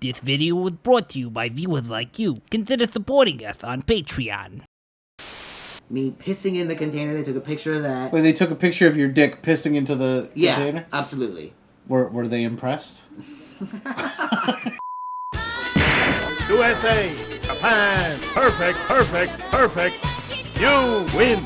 This video was brought to you by viewers like you. Consider supporting us on Patreon. Me pissing in the container, they took a picture of that. Wait, they took a picture of your dick pissing into the container? Yeah, absolutely. Were they impressed? USA, Japan, perfect, perfect, perfect. You win.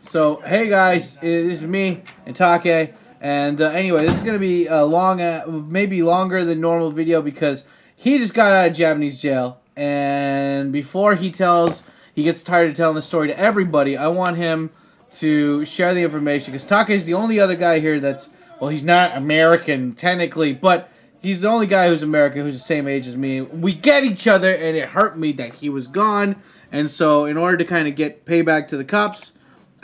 So, hey guys, this is me and Take, and anyway, this is going to be a long, maybe longer than normal video because he just got out of Japanese jail, and before he gets tired of telling the story to everybody, I want him to share the information, because Take is the only other guy here that's, well, he's not American, technically, but he's the only guy who's American, who's the same age as me. We get each other, and it hurt me that he was gone. And so, in order to kind of get payback to the cops,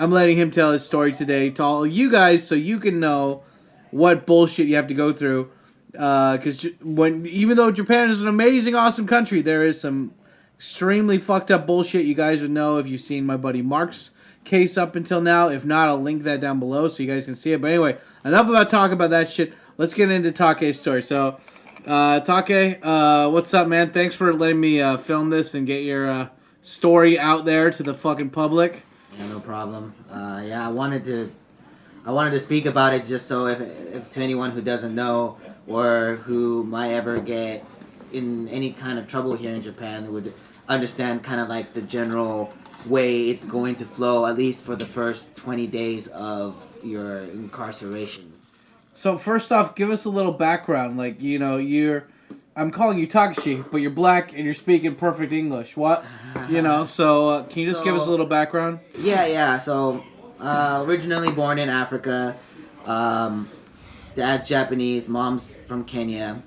I'm letting him tell his story today to all you guys, so you can know what bullshit you have to go through. Because even though Japan is an amazing, awesome country, there is some extremely fucked up bullshit you guys would know if you've seen my buddy Mark's case up until now. If not, I'll link that down below so you guys can see it. But anyway, enough about talking about that shit. Let's get into Take's story. So, Take, what's up, man? Thanks for letting me film this and get your story out there to the fucking public. Yeah, no problem. Yeah, I wanted to speak about it just so if to anyone who doesn't know or who might ever get in any kind of trouble here in Japan would understand kind of like the general way it's going to flow, at least for the first 20 days of your incarceration. So first off, give us a little background. Like, you know, I'm calling you Takeshi, but you're black and you're speaking perfect English. What? You know, so can you just give us a little background? Yeah. So, originally born in Africa. Dad's Japanese, mom's from Kenya.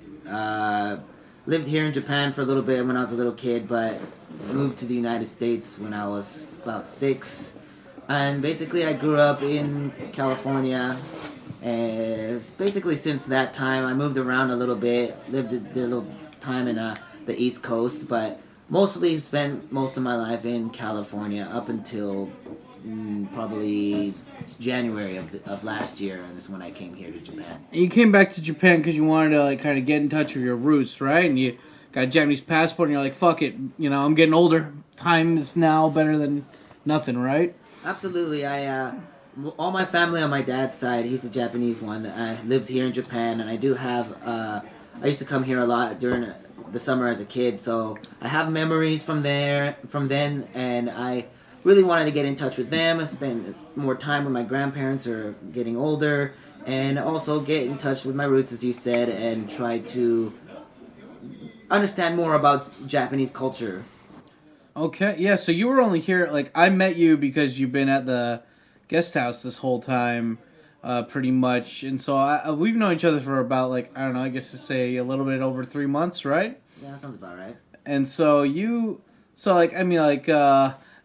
Lived here in Japan for a little bit when I was a little kid, but moved to the United States when I was about 6. And basically I grew up in California. And it's basically since that time I moved around a little bit, lived a little time in the East Coast, but mostly spent most of my life in California up until probably January of last year, and that's when I came here to Japan. You came back to Japan because you wanted to like kind of get in touch with your roots, right? And you got a Japanese passport, and you're like, fuck it, you know, I'm getting older. Time is now better than nothing, right? Absolutely. All my family on my dad's side, he's the Japanese one, lives here in Japan, and I do have, I used to come here a lot during the summer as a kid, so I have memories from then, and I really wanted to get in touch with them and spend more time with my grandparents or getting older, and also get in touch with my roots, as you said, and try to understand more about Japanese culture. Okay, yeah, so you were only here, like, I met you because you've been at the guest house this whole time, pretty much, and so we've known each other for about, like, I don't know, I guess to say a little bit over 3 months, right? Yeah, that sounds about right. And so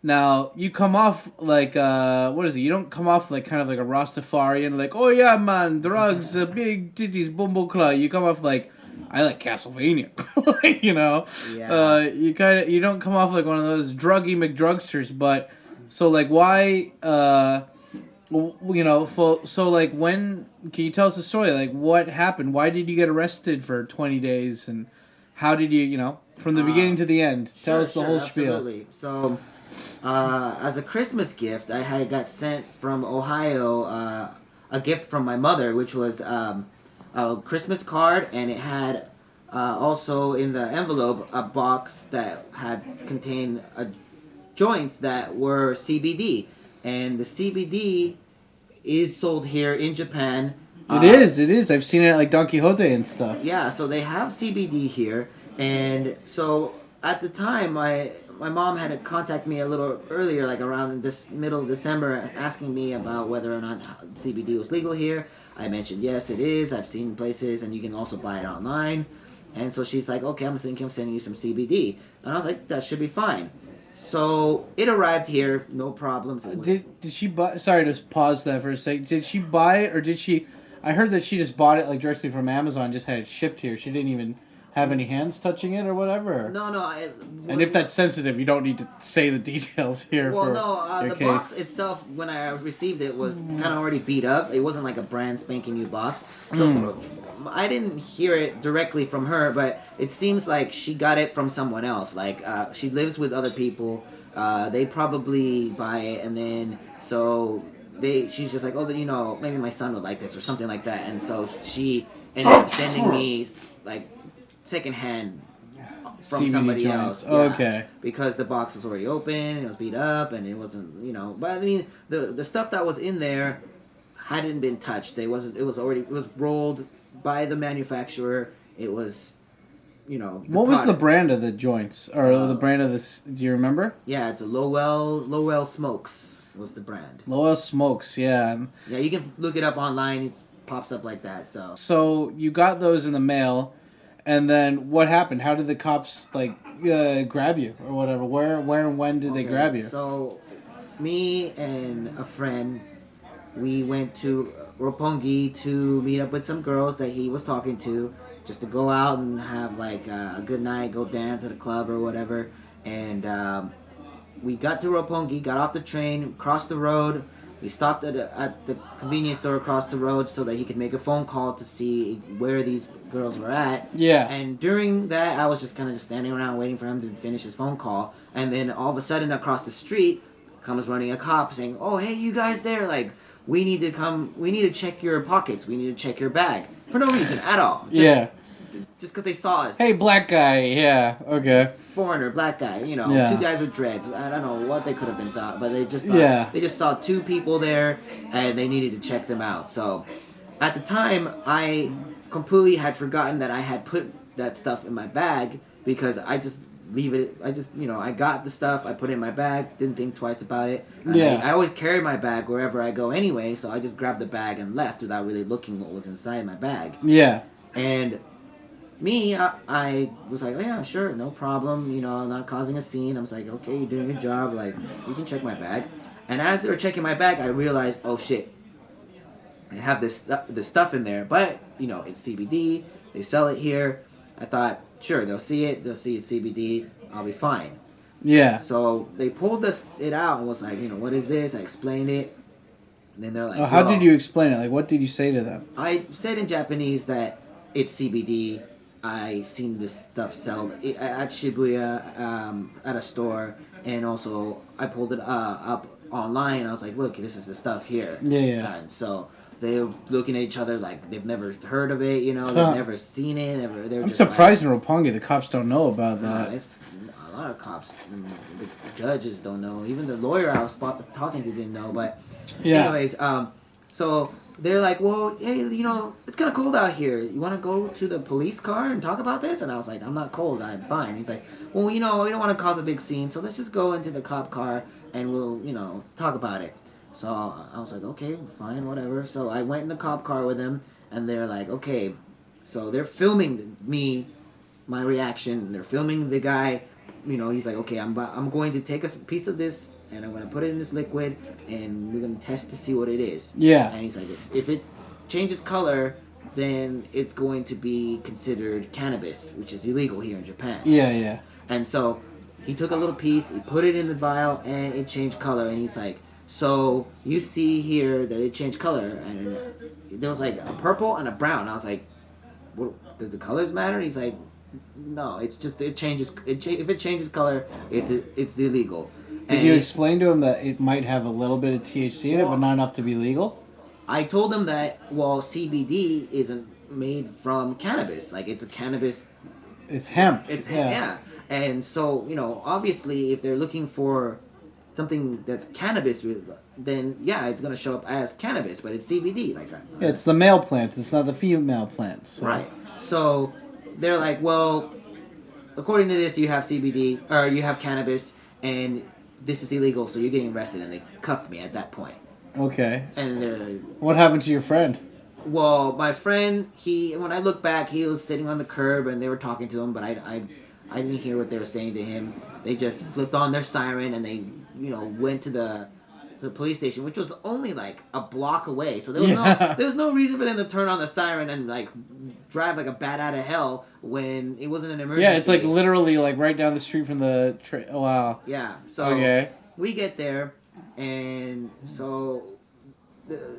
now you come off like, what is it, you don't come off like kind of like a Rastafarian, like, oh yeah man, drugs, big titties, bumble you come off like, I like Castlevania, you know? Yeah. You don't come off like one of those druggy McDrugsters, but, so like why, you know, so like when, can you tell us the story, like what happened, why did you get arrested for 20 days, and how did you know, from the beginning to the end, tell us the whole spiel. Absolutely. So, as a Christmas gift, I got sent from Ohio a gift from my mother, which was a Christmas card, and it had also in the envelope a box that had contained joints that were CBD, and the CBD is sold here in Japan. It is. I've seen it at like Don Quixote and stuff. Yeah, so they have CBD here, and so at the time, my mom had to contact me a little earlier, like around this middle of December, asking me about whether or not CBD was legal here. I mentioned, yes, it is. I've seen places, and you can also buy it online. And so she's like, okay, I'm thinking of sending you some CBD. And I was like, that should be fine. So it arrived here, no problems. Did she buy? Sorry to pause that for a second. Did she buy it, or did she? I heard that she just bought it like directly from Amazon, just had it shipped here. She didn't even have any hands touching it or whatever. No. And if that's sensitive, you don't need to say the details here. Well, for no, your the case. box itself, when I received it, was kind of already beat up. It wasn't like a brand spanking new box. So I didn't hear it directly from her, but it seems like she got it from someone else. Like she lives with other people. They probably buy it, and then she's just like, oh, you know, maybe my son would like this or something like that, and so she ended up sending me like secondhand from CBD somebody joints. else. Okay. Because the box was already open, and it was beat up, and it wasn't, you know. But I mean, the stuff that was in there hadn't been touched. It was rolled by the manufacturer. It was, you know. What was the brand of the joints, or the brand of this? Do you remember? Yeah, it's a Lowell Smokes was the brand. Lowell Smokes, yeah. Yeah, you can look it up online. It pops up like that. So you got those in the mail, and then what happened? How did the cops grab you or whatever? Where and when did they grab you? So, me and a friend, we went to Roppongi to meet up with some girls that he was talking to, just to go out and have like a good night, go dance at a club or whatever. And we got to Roppongi, got off the train, crossed the road. We stopped at the convenience store across the road so that he could make a phone call to see where these girls were at. Yeah. And during that, I was just kind of standing around waiting for him to finish his phone call. And then all of a sudden, across the street, comes running a cop saying, "Oh, hey, you guys there? Like, we need to check your pockets. We need to check your bag." For no reason at all. Just because they saw us. Hey, black guy. Yeah. Okay. Foreigner, black guy, you know, Yeah. two guys with dreads. I don't know what they could have been thought, but they just saw two people there, and they needed to check them out. So, at the time, I completely had forgotten that I had put that stuff in my bag because I just leave it. I got the stuff, I put it in my bag, didn't think twice about it. And I always carry my bag wherever I go anyway, so I just grabbed the bag and left without really looking what was inside my bag. Yeah. And me, I was like, oh yeah, sure, no problem. You know, I'm not causing a scene. I was like, okay, you're doing a good job. Like, you can check my bag. And as they were checking my bag, I realized, oh shit, I have this stuff in there. But, you know, it's CBD. They sell it here. I thought, sure, they'll see it. They'll see it's CBD. I'll be fine. Yeah. So they pulled it out and was like, you know, what is this? I explained it. And then they're like, how did you explain it? Like, what did you say to them? I said in Japanese that it's CBD. I seen this stuff sold at Shibuya at a store, and also I pulled it up online. I was like, look, this is the stuff here. Yeah. And so they're looking at each other like they've never heard of it, you know, they've never seen it. I'm just surprised in Roppongi the cops don't know about that. A lot of cops, the judges don't know. Even the lawyer I was talking to didn't know. But anyways, so they're like, well, hey, you know, it's kind of cold out here. You want to go to the police car and talk about this? And I was like, I'm not cold. I'm fine. He's like, well, you know, we don't want to cause a big scene, so let's just go into the cop car and we'll, you know, talk about it. So I was like, okay, fine, whatever. So I went in the cop car with them, and they're like, okay. So they're filming my reaction. They're filming the guy. You know, he's like, okay, I'm going to take a piece of this, and I'm going to put it in this liquid, and we're going to test to see what it is. Yeah. And he's like, if it changes color, then it's going to be considered cannabis, which is illegal here in Japan. Yeah. And so he took a little piece, he put it in the vial, and it changed color. And he's like, so you see here that it changed color. And there was like a purple and a brown. I was like, well, does the colors matter? He's like, no, it's just it changes. If it changes color, it's illegal. Did you explain to him that it might have a little bit of THC in it, but not enough to be legal? I told him that, well, CBD isn't made from cannabis. Like, it's a cannabis... It's hemp. Yeah. And so, you know, obviously, if they're looking for something that's cannabis, then, yeah, it's going to show up as cannabis, but it's CBD. Like, yeah, it's the male plant. It's not the female plant. So. Right. So, they're like, well, according to this, you have CBD, or you have cannabis, and this is illegal, so you're getting arrested. And they cuffed me at that point. Okay. And what happened to your friend? Well, my friend, when I look back, he was sitting on the curb, and they were talking to him, but I didn't hear what they were saying to him. They just flipped on their siren, and they, you know, went to the police station, which was only like a block away. So there was no reason for them to turn on the siren and like drive like a bat out of hell when it wasn't an emergency. Yeah, it's like literally like right down the street from the train. Oh, wow. Yeah. So we get there, and so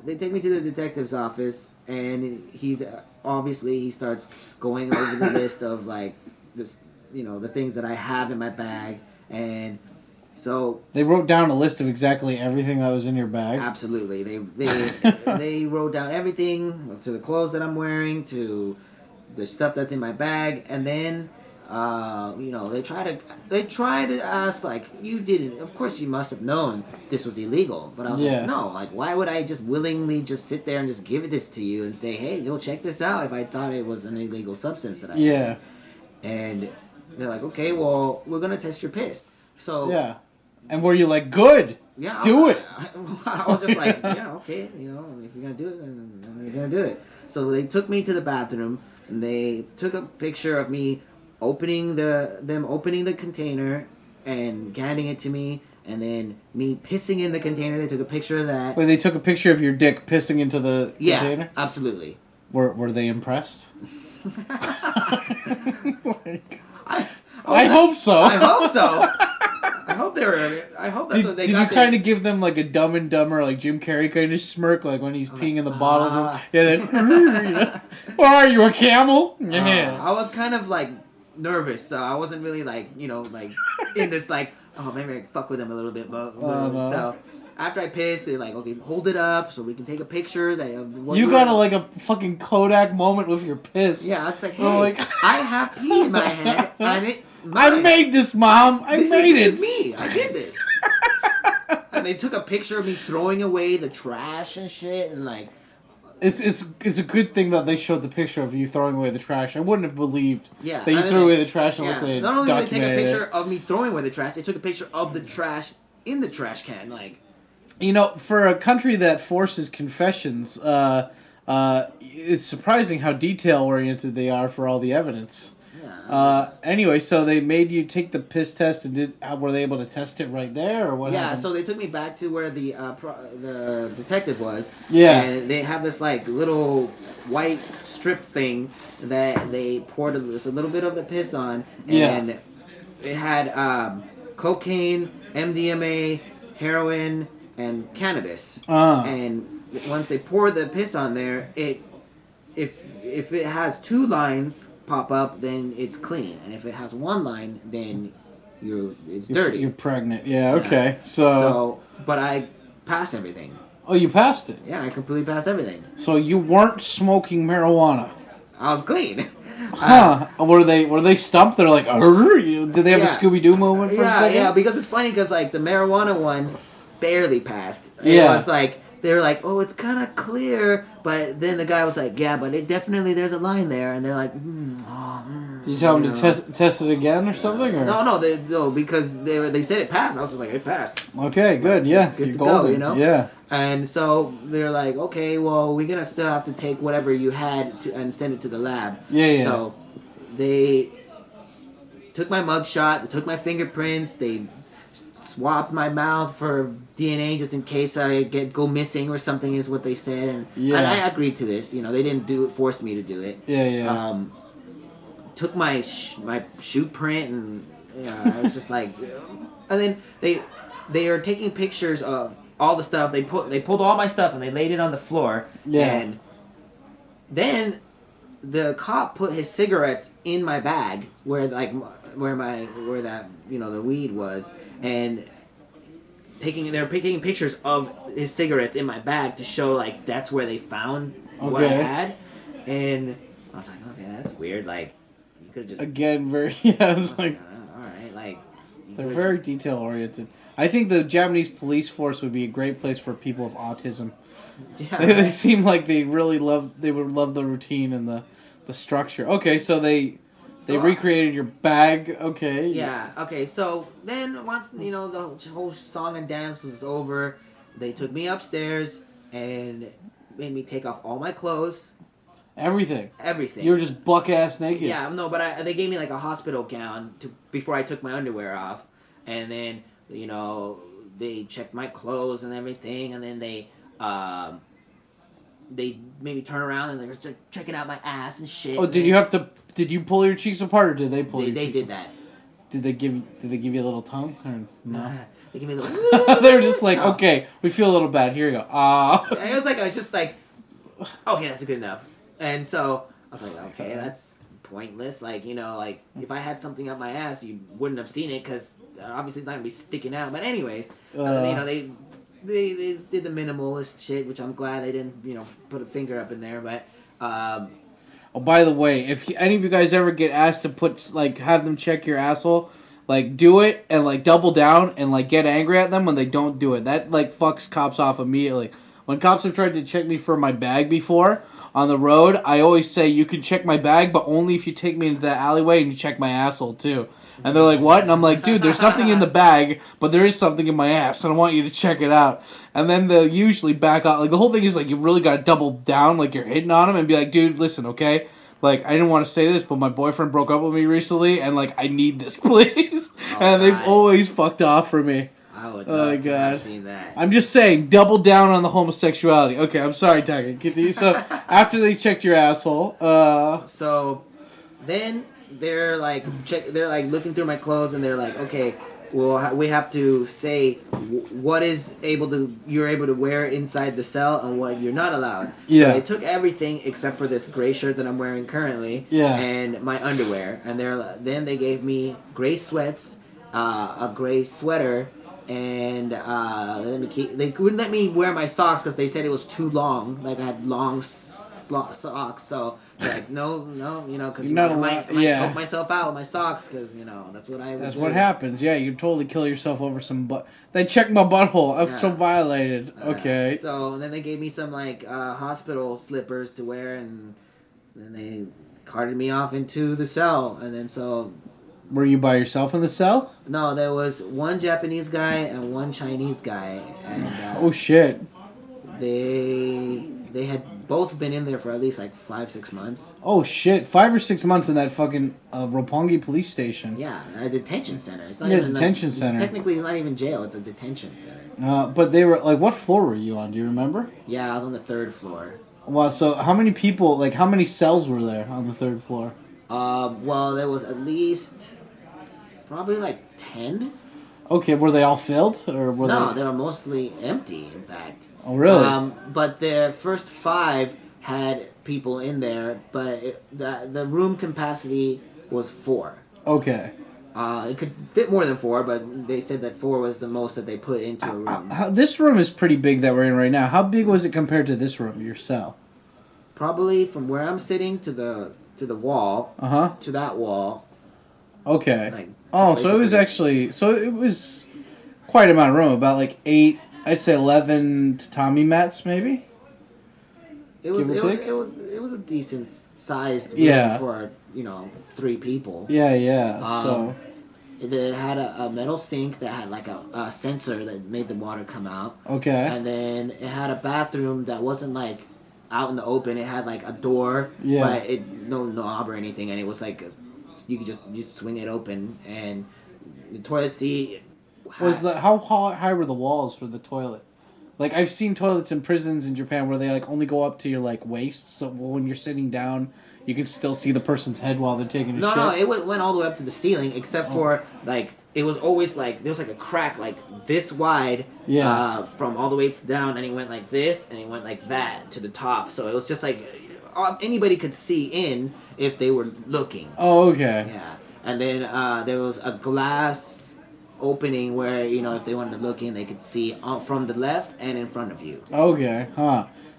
they take me to the detective's office, and he's obviously he starts going over the list of like this, the things that I have in my bag, and so they wrote down a list of exactly everything that was in your bag. Absolutely, they wrote down everything, to the clothes that I'm wearing, to the stuff that's in my bag, and then they try to ask, like, you didn't, of course you must have known this was illegal, but I was like, no, like, why would I just willingly just sit there and just give this to you and say, hey, go check this out, if I thought it was an illegal substance that I had. And they're like, okay, well, we're gonna test your piss. So and were you like, good? Yeah, do it. I was just like, yeah, okay, if you're gonna do it, then you're gonna do it. So they took me to the bathroom, and they took a picture of me opening the container and handing it to me, and then me pissing in the container. They took a picture of that. Wait, they took a picture of your dick pissing into the container? Yeah, absolutely. Were they impressed? I hope so. I hope so. I hope they were. I hope that's what they got. Did you kind of give them like a Dumb and Dumber, like Jim Carrey kind of smirk, like when he's peeing in the bottles? Where are you, a camel? I was kind of like nervous, so I wasn't really like in this like, oh, maybe I fuck with them a little bit, but so. After I pissed, they're like, okay, hold it up so we can take a picture. You got a fucking Kodak moment with your piss. Yeah, it's like, hey, I have pee in my hand, and it's mine. I made this, Mom. This is me. I did this. And they took a picture of me throwing away the trash and shit, and like... It's a good thing that they showed the picture of you throwing away the trash. I wouldn't have believed that you threw away the trash unless they had Not only did they take a picture it. of me throwing away the trash, they took a picture of the trash in the trash can, like... For a country that forces confessions, it's surprising how detail-oriented they are for all the evidence. Yeah. Anyway, so they made you take the piss test, and were they able to test it right there, or what happened? Yeah, so they took me back to where the detective was. Yeah. And they have this, like, little white strip thing that they poured a little bit of the piss on. And it had cocaine, MDMA, heroin, and cannabis. And once they pour the piss on there, if it has 2 lines pop up, then it's clean, and if it has 1 line, then it's dirty. You're pregnant. Yeah. Okay. So, but I passed everything. Oh, you passed it. Yeah, I completely passed everything. So you weren't smoking marijuana. I was clean. Were they stumped? They're like, did they have a Scooby Doo moment for a second? Yeah, because it's funny because like the marijuana one barely passed. It was like, they were like, oh, it's kind of clear, but then the guy was like, yeah, but there's a line there, and they're like, Did you tell them to test it again or something? Or? No, because they said it passed. I was just like, it passed. Okay, good, yeah. It's good to golden. go, Yeah. And so they're like, okay, well, we're gonna still have to take whatever you had and send it to the lab. Yeah. So they took my mugshot, they took my fingerprints, they swapped my mouth for DNA just in case I go missing or something, is what they said, and I agreed to this. They didn't force me to do it. Yeah. Took my shoe print, and I was just like, and then they are taking pictures of all the stuff. They pulled all my stuff and they laid it on the floor. Yeah. And then the cop put his cigarettes in my bag where that the weed was, and they're taking pictures of his cigarettes in my bag to show like that's where they found what I had. And I was like, okay, that's weird. Like, you could have just it's like all right, like they're very detail oriented. I think the Japanese police force would be a great place for people with autism. Yeah, they seem like they would love the routine and the structure. Okay, so they recreated your bag. Okay. Yeah. Okay. So then once the whole song and dance was over, they took me upstairs and made me take off all my clothes. Everything. You were just buck ass naked. Yeah. No, but they gave me like a hospital gown before I took my underwear off, and then they checked my clothes and everything, and then they made me turn around and they were just checking out my ass and shit. Oh, did you pull your cheeks apart, or did they pull? They did that. Did they give you a little tongue, or no? They give me a little. They were just like, okay, we feel a little bad. Here you go. It was like just like, okay, that's good enough. And so I was like, okay, that's pointless. Like, you know, like if I had something up my ass, you wouldn't have seen it because obviously it's not gonna be sticking out. But anyways, you know, they did the minimalist shit, which I'm glad they didn't, you know, put a finger up in there. But Oh, by the way, if any of you guys ever get asked to have them check your asshole, like, do it and, like, double down and, like, get angry at them when they don't do it. That, like, fucks cops off immediately. When cops have tried to check me for my bag before on the road, I always say, you can check my bag, but only if you take me into that alleyway and you check my asshole, too. And they're like, what? And I'm like, dude, there's nothing in the bag, but there is something in my ass, and I want you to check it out. And then they'll usually back out. Like, the whole thing is, like, you really got to double down, like, you're hitting on them, and be like, dude, listen, okay? Like, I didn't want to say this, but my boyfriend broke up with me recently, and, like, I need this, please. And they've always fucked off for me. I would love to have seen that. I'm just saying, double down on the homosexuality. Okay, I'm sorry, Tiger. Continue. So, after they checked your asshole, So, then they're like looking through my clothes, and they're like, okay, well, we have to say what you're able to wear inside the cell and what you're not allowed. Yeah. So they took everything except for this gray shirt that I'm wearing currently. Yeah. And my underwear, and then they gave me gray sweats, a gray sweater. And they wouldn't let me wear my socks because they said it was too long. Like I had long socks, so like no, you know, because I might choke myself out with my socks because you know that's what I would do. What happens. Yeah, you totally kill yourself over some butt. They checked my butthole. I'm so violated. Okay. So and then they gave me some like hospital slippers to wear, and then they carted me off into the cell, and then so. Were you by yourself in the cell? No, there was one Japanese guy and one Chinese guy, and oh shit. They had both been in there for at least like 5-6 months. Oh shit, 5 or 6 months in that fucking Roppongi Police Station. Yeah, a detention center. It's not even detention center. Technically, it's not even jail. It's a detention center. But they were like, what floor were you on? Do you remember? Yeah, I was on the 3rd floor. Wow. So how many people? Like, how many cells were there on the 3rd floor? Well, there was at least probably like 10. Okay, were they all filled or were they were mostly empty. In fact. Oh really? But the first 5 had people in there, but the room capacity was 4. Okay. It could fit more than 4, but they said that 4 was the most that they put into a room. This room is pretty big that we're in right now. How big was it compared to this room, your cell? Probably from where I'm sitting to the wall, to that wall. Okay. Like, so it was quite a amount of room, about like 8, I'd say 11 tatami mats maybe. It was a decent sized room for 3 people. Yeah. So it had a metal sink that had like a sensor that made the water come out. Okay. And then it had a bathroom that wasn't like out in the open. It had like a door, but no knob or anything, and it was like you could just swing it open, and the toilet seat. How high were the walls for the toilet? Like I've seen toilets in prisons in Japan where they like only go up to your like waist, so when you're sitting down, you can still see the person's head while they're taking a shit. No, it went all the way up to the ceiling, except for like it was always like there was like a crack like this wide, from all the way down, and it went like this, and it went like that to the top. So it was just like anybody could see in if they were looking. Oh, okay. Yeah, and then there was a glass opening where if they wanted to look in, they could see from the left and in front of you. Okay,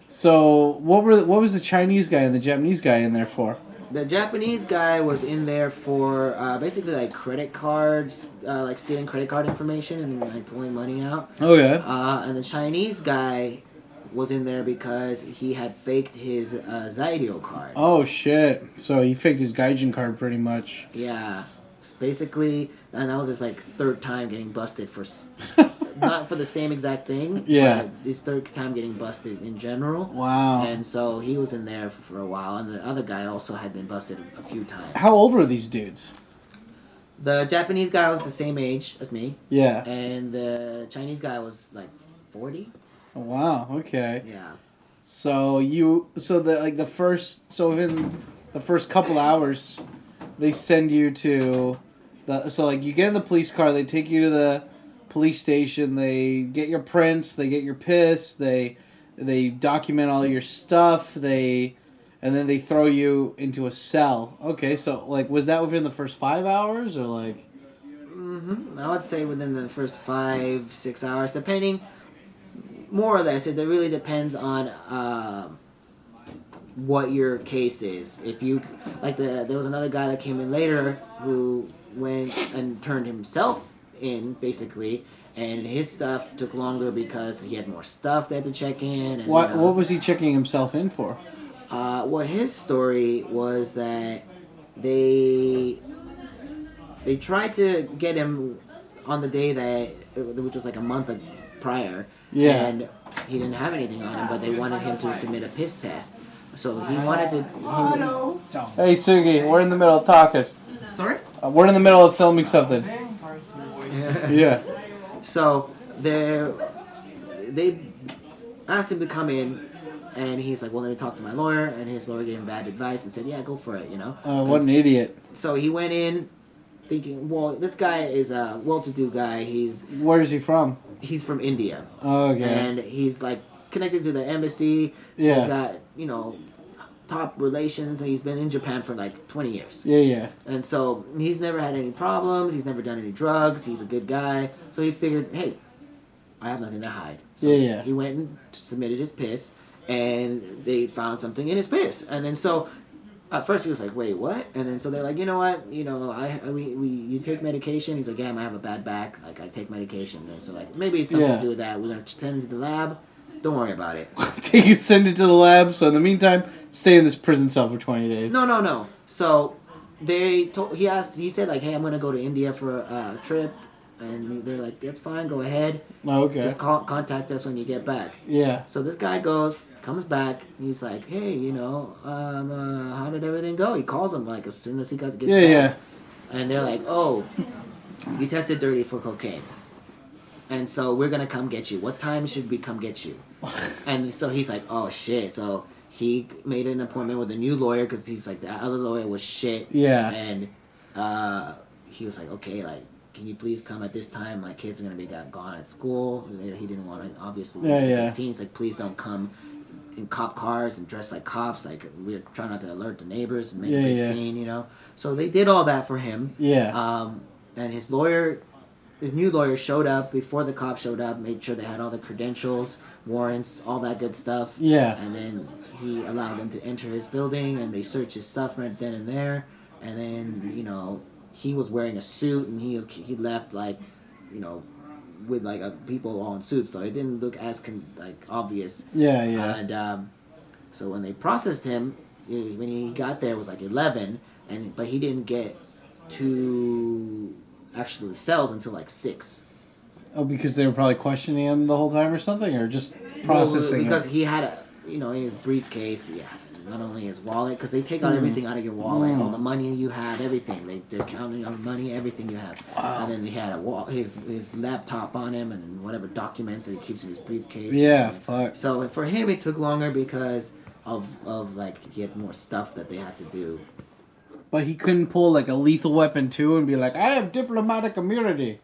So what was the Chinese guy and the Japanese guy in there for? The Japanese guy was in there for basically like credit cards, like stealing credit card information and like pulling money out. Okay. And the Chinese guy was in there because he had faked his Zaidio card. Oh shit! So he faked his Gaijin card pretty much. Yeah. Basically, and that was his like 3rd time getting busted for not for the same exact thing. Yeah. But his 3rd time getting busted in general. Wow. And so he was in there for a while, and the other guy also had been busted a few times. How old were these dudes? The Japanese guy was the same age as me. Yeah. And the Chinese guy was like 40. Oh, wow. Okay. Yeah. So in the first couple hours, they send you to you get in the police car, they take you to the police station, they get your prints, they get your piss, they document all your stuff, they and then they throw you into a cell. Okay, so like, was that within the first 5 hours or like? I would say within the first 5-6 hours, depending. More or less, it really depends on what your case is. If you there was another guy that came in later who went and turned himself in basically, and his stuff took longer because he had more stuff they had to check in. And, What was he checking himself in for? Well, his story was that they tried to get him on the day which was like a month prior. Yeah. And he didn't have anything on him, but they wanted him to submit a piss test. So he wanted to. Hey, Sugi, we're in the middle of talking. Sorry? We're in the middle of filming something. Yeah. So they asked him to come in, and he's like, "Well, let me talk to my lawyer." And his lawyer gave him bad advice and said, "Yeah, go for it," What an idiot. So he went in, thinking, "Well, this guy is a well-to-do guy. Where is he from? He's from India." Oh, okay. And he's like connected to the embassy. Yeah. He's got, top relations, and he's been in Japan for like 20 years. Yeah. And so he's never had any problems. He's never done any drugs. He's a good guy. So he figured, hey, I have nothing to hide. So Yeah. he went and submitted his piss, and they found something in his piss. And then so at first he was like, wait, what? And then so they're like, you know what? You take medication. He's like, yeah, I have a bad back. Like, I take medication. And so like, maybe it's something to do with that. We're going to send it to the lab. Don't worry about it. Send it to the lab. So in the meantime, stay in this prison cell for 20 days. No. So he said like, hey, I'm going to go to India for a trip. And they're like, that's fine, go ahead. Oh, okay. Just contact us when you get back. Yeah. So this guy comes back, he's like, hey, how did everything go? He calls him like as soon as he gets back. Yeah. And they're like, oh, you tested dirty for cocaine. And so we're going to come get you. What time should we come get you? And so he's like, oh, shit. So he made an appointment with a new lawyer because he's like, the other lawyer was shit. Yeah. And he was like, okay, like, can you please come at this time? My kids are going to be gone at school. He didn't want to, obviously, get seen. He's like, please don't come in cop cars and dress like cops. Like, we're trying not to alert the neighbors and make a big scene, So they did all that for him. Yeah. And his new lawyer showed up before the cops showed up, made sure they had all the credentials, warrants, all that good stuff. Yeah. And then he allowed them to enter his building, and they searched his stuff right then and there. And then, he was wearing a suit, and he left with people all in suits, so it didn't look as obvious. Yeah. And so when they processed him, when he got there, it was like 11, but he didn't get to actually the cells until like 6. Oh, because they were probably questioning him the whole time or something, or just processing because it? he had in his briefcase, not only his wallet, because they take out everything out of your wallet, all the money you have, everything. They're counting on money, everything you have. Wow. And then he had his laptop on him and whatever documents that he keeps in his briefcase. Yeah, fuck. So for him, it took longer because of he had more stuff that they had to do. But he couldn't pull like a lethal weapon too and be like, I have diplomatic immunity.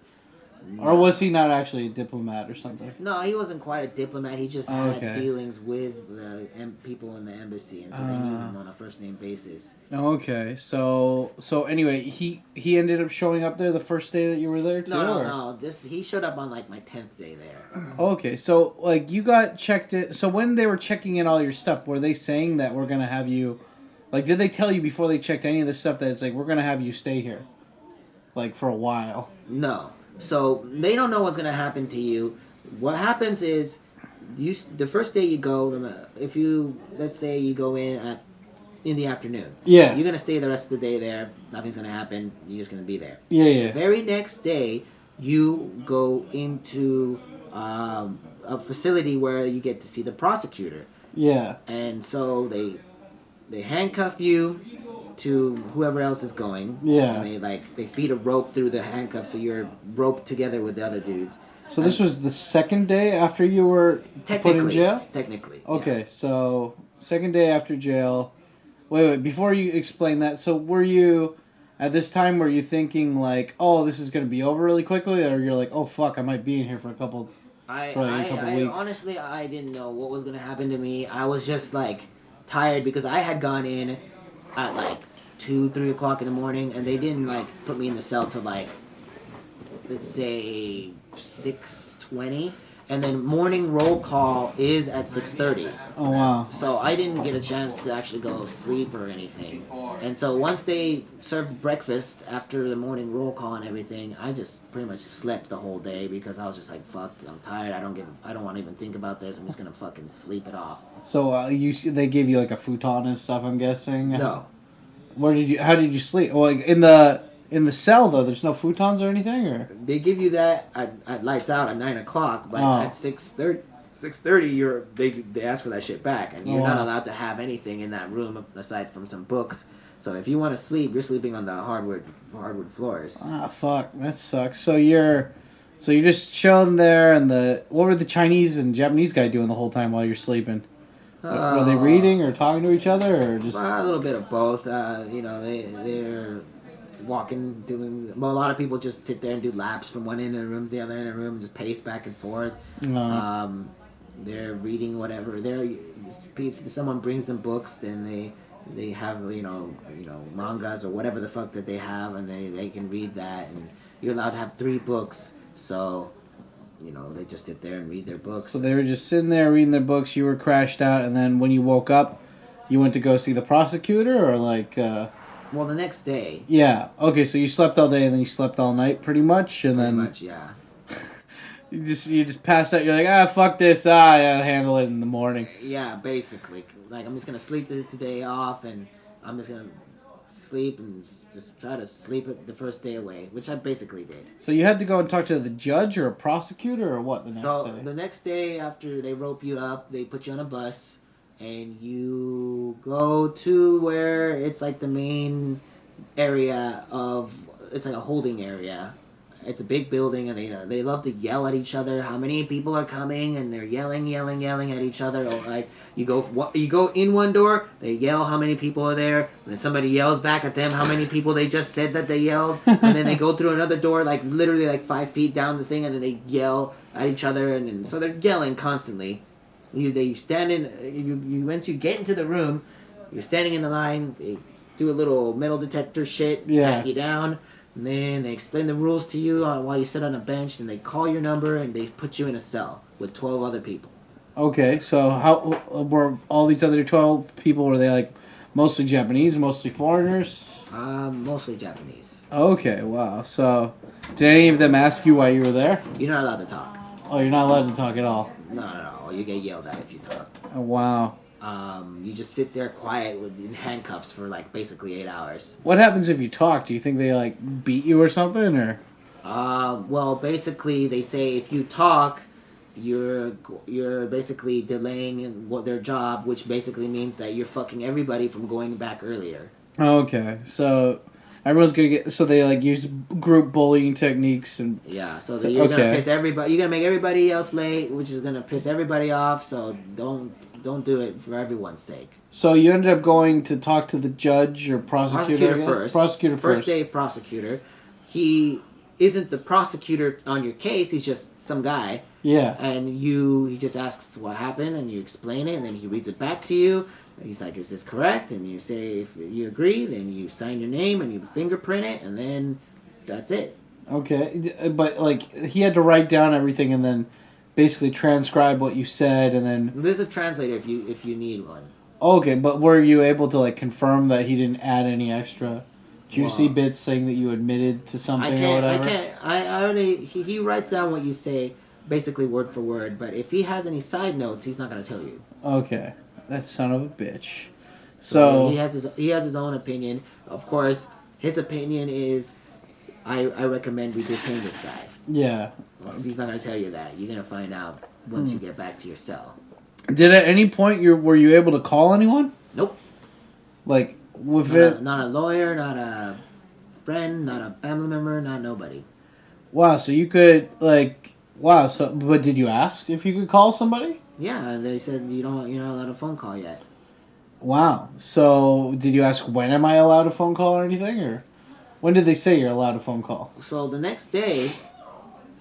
No. Or was he not actually a diplomat or something? No, he wasn't quite a diplomat. He just had dealings with the people in the embassy, and so they knew him on a first-name basis. Okay, so anyway, he ended up showing up there the first day that you were there too? No. He showed up on like my 10th day there. Okay, so like you got checked in. So when they were checking in all your stuff, were they saying that we're gonna have you? Like, did they tell you before they checked any of this stuff that it's like we're gonna have you stay here, like for a while? No. So they don't know what's gonna happen to you. What happens is, the first day you go, let's say you go in the afternoon. Yeah. You're gonna stay the rest of the day there. Nothing's gonna happen. You're just gonna be there. Yeah. The very next day, you go into a facility where you get to see the prosecutor. Yeah. And so they handcuff you to whoever else is going. Yeah. And they feed a rope through the handcuffs, so you're roped together with the other dudes. So this was the second day after you were put in jail? Technically. Okay, yeah. So second day after jail. Wait, before you explain that, so were you, at this time, were you thinking like, oh, this is going to be over really quickly? Or you're like, oh, fuck, I might be in here for a couple weeks? Honestly, I didn't know what was going to happen to me. I was just like, tired because I had gone in at like 2, 3 o'clock in the morning, and they didn't like put me in the cell till like, let's say 6:20, and then morning roll call is at 6:30. Oh wow. So I didn't get a chance to actually go sleep or anything. And so once they served breakfast after the morning roll call and everything, I just pretty much slept the whole day because I was just like, fuck, I'm tired. I don't want to even think about this. I'm just gonna fucking sleep it off. So they gave you like a futon and stuff, I'm guessing. No. How did you sleep? Well, like, in the cell though, there's no futons or anything, or They give you that at lights out at 9 o'clock, but Oh. at 6:30, they ask for that shit back, and you're not wow. allowed to have anything in that room aside from some books. So if you want to sleep, you're sleeping on the hardwood floors. Ah, fuck, that sucks. So you're just chilling there, and what were the Chinese and Japanese guy doing the whole time while you're sleeping? Were they reading or talking to each other, or just? A little bit of both. They're walking, a lot of people just sit there and do laps from one end of the room to the other end of the room and just pace back and forth. No. They're reading whatever. If someone brings them books, then they have mangas or whatever the fuck that they have, and they can read that, and you're allowed to have 3 books. So they just sit there and read their books. So they were just sitting there reading their books. You were crashed out, and then when you woke up, you went to go see the prosecutor, or like. Well, the next day. Yeah. Okay. So you slept all day, and then you slept all night, pretty much, and Pretty then. much, yeah. You just passed out. You're like, fuck this. I'll handle it in the morning. Yeah, basically. Like, I'm just gonna sleep today off, and I'm just gonna sleep and just try to sleep it the first day away, which I basically did. So you had to go and talk to the judge or a prosecutor or what the next day? The next day after they rope you up, they put you on a bus, and you go to where it's like the main area it's like a holding area. It's a big building, and they love to yell at each other how many people are coming, and they're yelling at each other. Like you go in one door, they yell how many people are there, and then somebody yells back at them how many people they just said that they yelled, and then they go through another door, like literally like 5 feet down the thing, and then they yell at each other, and so they're yelling constantly. You stand in. Once you get into the room, you're standing in the line. They do a little metal detector shit, pat you down. And then they explain the rules to you while you sit on a bench, and they call your number, and they put you in a cell with 12 other people. Okay, so how were all these other 12 people, were they like mostly Japanese, mostly foreigners? Mostly Japanese. Okay, wow. So did any of them ask you why you were there? You're not allowed to talk. Oh, you're not allowed to talk at all? No. You get yelled at if you talk. Oh, wow. You just sit there quiet in handcuffs for like basically 8 hours. What happens if you talk? Do you think they like beat you or something, or? Well, basically they say if you talk, you're basically delaying their job, which basically means that you're fucking everybody from going back earlier. Okay, so everyone's gonna get. So they like use group bullying techniques and. Yeah, so you're gonna piss everybody. You're gonna make everybody else late, which is gonna piss everybody off. So don't do it for everyone's sake. So you ended up going to talk to the judge or prosecutor first. Prosecutor first. First day prosecutor. He isn't the prosecutor on your case. He's just some guy. Yeah. And he just asks what happened, and you explain it, and then he reads it back to you. He's like, "Is this correct?" And you say, if you agree, then you sign your name and you fingerprint it, and then that's it. Okay, but like he had to write down everything and then basically transcribe what you said, and then There's a translator if you need one. okay. But were you able to like confirm that he didn't add any extra juicy bits saying that you admitted to something or whatever? I can't. I already. He writes down what you say, basically word for word. But if he has any side notes, he's not going to tell you. Okay, that son of a bitch. So he has his own opinion. Of course, his opinion is, I recommend we detain this guy. Yeah. Well, he's not going to tell you that. You're going to find out once you get back to your cell. Did at any point were you able to call anyone? Nope. Like with not a lawyer, not a friend, not a family member, not nobody. Wow. So you could So but did you ask if you could call somebody? Yeah, they said you're not allowed a phone call yet. Wow. So did you ask when am I allowed a phone call or anything, or when did they say you're allowed a phone call? So the next day,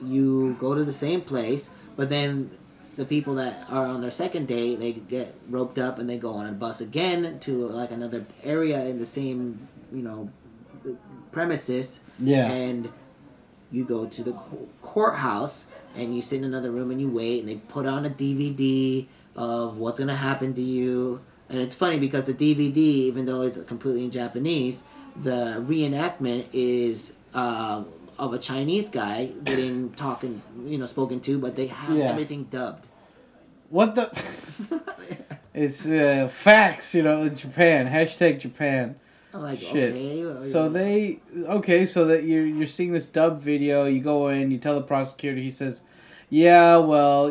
you go to the same place, but then the people that are on their second day, they get roped up and they go on a bus again to like another area in the same, premises. Yeah. And you go to the courthouse and you sit in another room and you wait, and they put on a DVD of what's gonna happen to you. And it's funny because the DVD, even though it's completely in Japanese, the reenactment is of a Chinese guy spoken to, but they have everything dubbed. What the? It's facts, in Japan. Hashtag Japan. I'm like, shit. Okay. So that you're seeing this dub video. You go in, you tell the prosecutor. He says, "Yeah, well,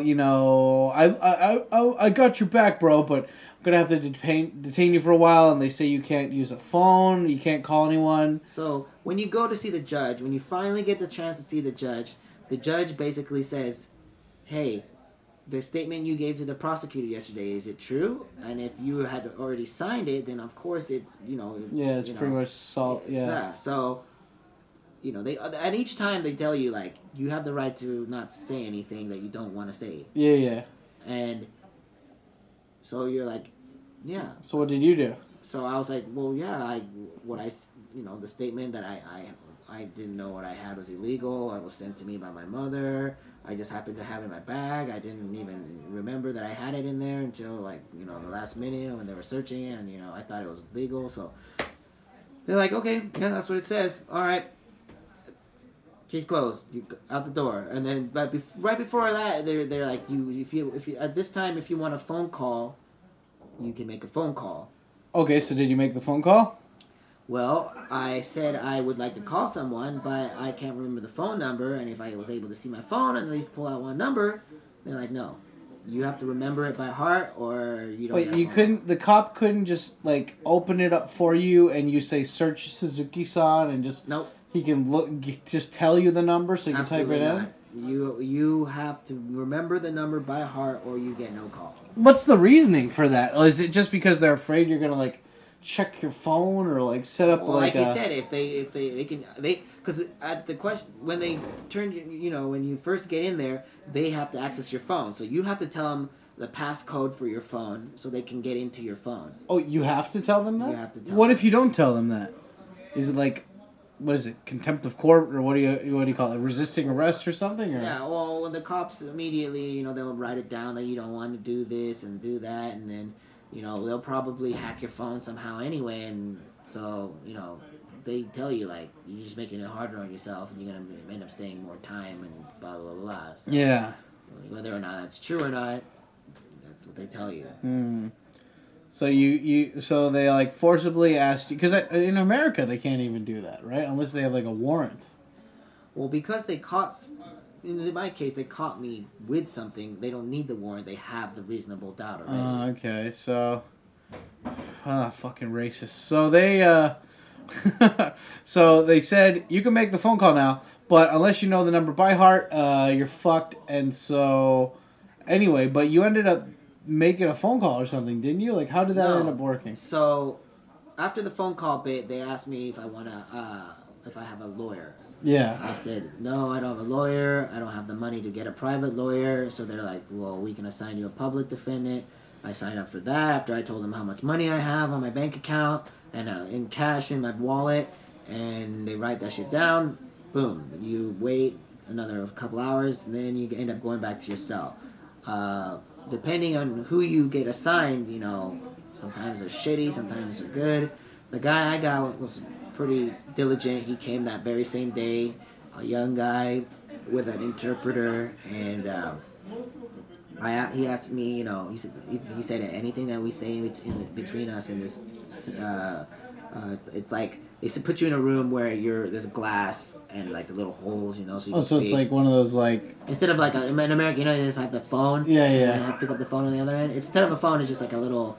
I got your back, bro, but I'm gonna have to detain you for a while." And they say you can't use a phone, you can't call anyone. So when you go to see the judge, when you finally get the chance to see the judge basically says, "Hey, the statement you gave to the prosecutor yesterday, is it true? And if you had already signed it, then of course it's, it's pretty much salt. Yeah. So, they and each time they tell you like you have the right to not say anything that you don't want to say. Yeah. And so you're like, yeah. So what did you do? So I was like, well, yeah, the statement that I didn't know what I had was illegal. It was sent to me by my mother. I just happened to have it in my bag. I didn't even remember that I had it in there until the last minute when they were searching it, and I thought it was legal. So they're like, okay, yeah, that's what it says. All right, case closed. You out the door. And then right before that, they're like, if you at this time, if you want a phone call, you can make a phone call. Okay, so did you make the phone call? Well, I said I would like to call someone, but I can't remember the phone number, and if I was able to see my phone and at least pull out one number, they're like, no. You have to remember it by heart, or you don't. Wait, you couldn't. The cop couldn't just open it up for you, and you say search Suzuki-san, and just nope. He can just tell you the number, so you can type it in. You have to remember the number by heart, or you get no call. What's the reasoning for that? Or is it just because they're afraid you're gonna check your phone or set up like you said, if they can because at the question when they turn when you first get in there, they have to access your phone, so you have to tell them the passcode for your phone so they can get into your phone. Oh, you have to tell them that? You have to tell what them. If you don't tell them that? Is it what is it, contempt of court, or what do you call it, resisting arrest or something? Or? Yeah, well, the cops immediately they'll write it down that you don't want to do this and do that, and then they'll probably hack your phone somehow anyway, and so, they tell you, you're just making it harder on yourself, and you're going to end up staying more time, and blah, blah, blah. So, yeah. Whether or not that's true or not, that's what they tell you. Mm. So so they, forcibly asked you, because in America they can't even do that, right? Unless they have, a warrant. Well, because in my case, they caught me with something. They don't need the warrant. They have the reasonable doubt already. Okay, so... fucking racist. So they, so they said, you can make the phone call now, but unless you know the number by heart, you're fucked. And so... Anyway, but you ended up making a phone call or something, didn't you? How did that end up working? So, after the phone call bit, they asked me if I if I have a lawyer. Yeah. I said, no, I don't have a lawyer. I don't have the money to get a private lawyer. So they're like, well, we can assign you a public defendant. I signed up for that after I told them how much money I have on my bank account and in cash in my wallet. And they write that shit down. Boom. You wait another couple hours, and then you end up going back to your cell. Depending on who you get assigned, sometimes they're shitty, sometimes they're good. The guy I got was pretty diligent. He came that very same day, a young guy with an interpreter, and he asked me, he said anything that we say between us in this, it's like they put you in a room where there's glass and the little holes, so you can so speak. It's one of those instead of in America, you just have the phone. Yeah. And then have to pick up the phone on the other end. Instead of a phone, it's just a little,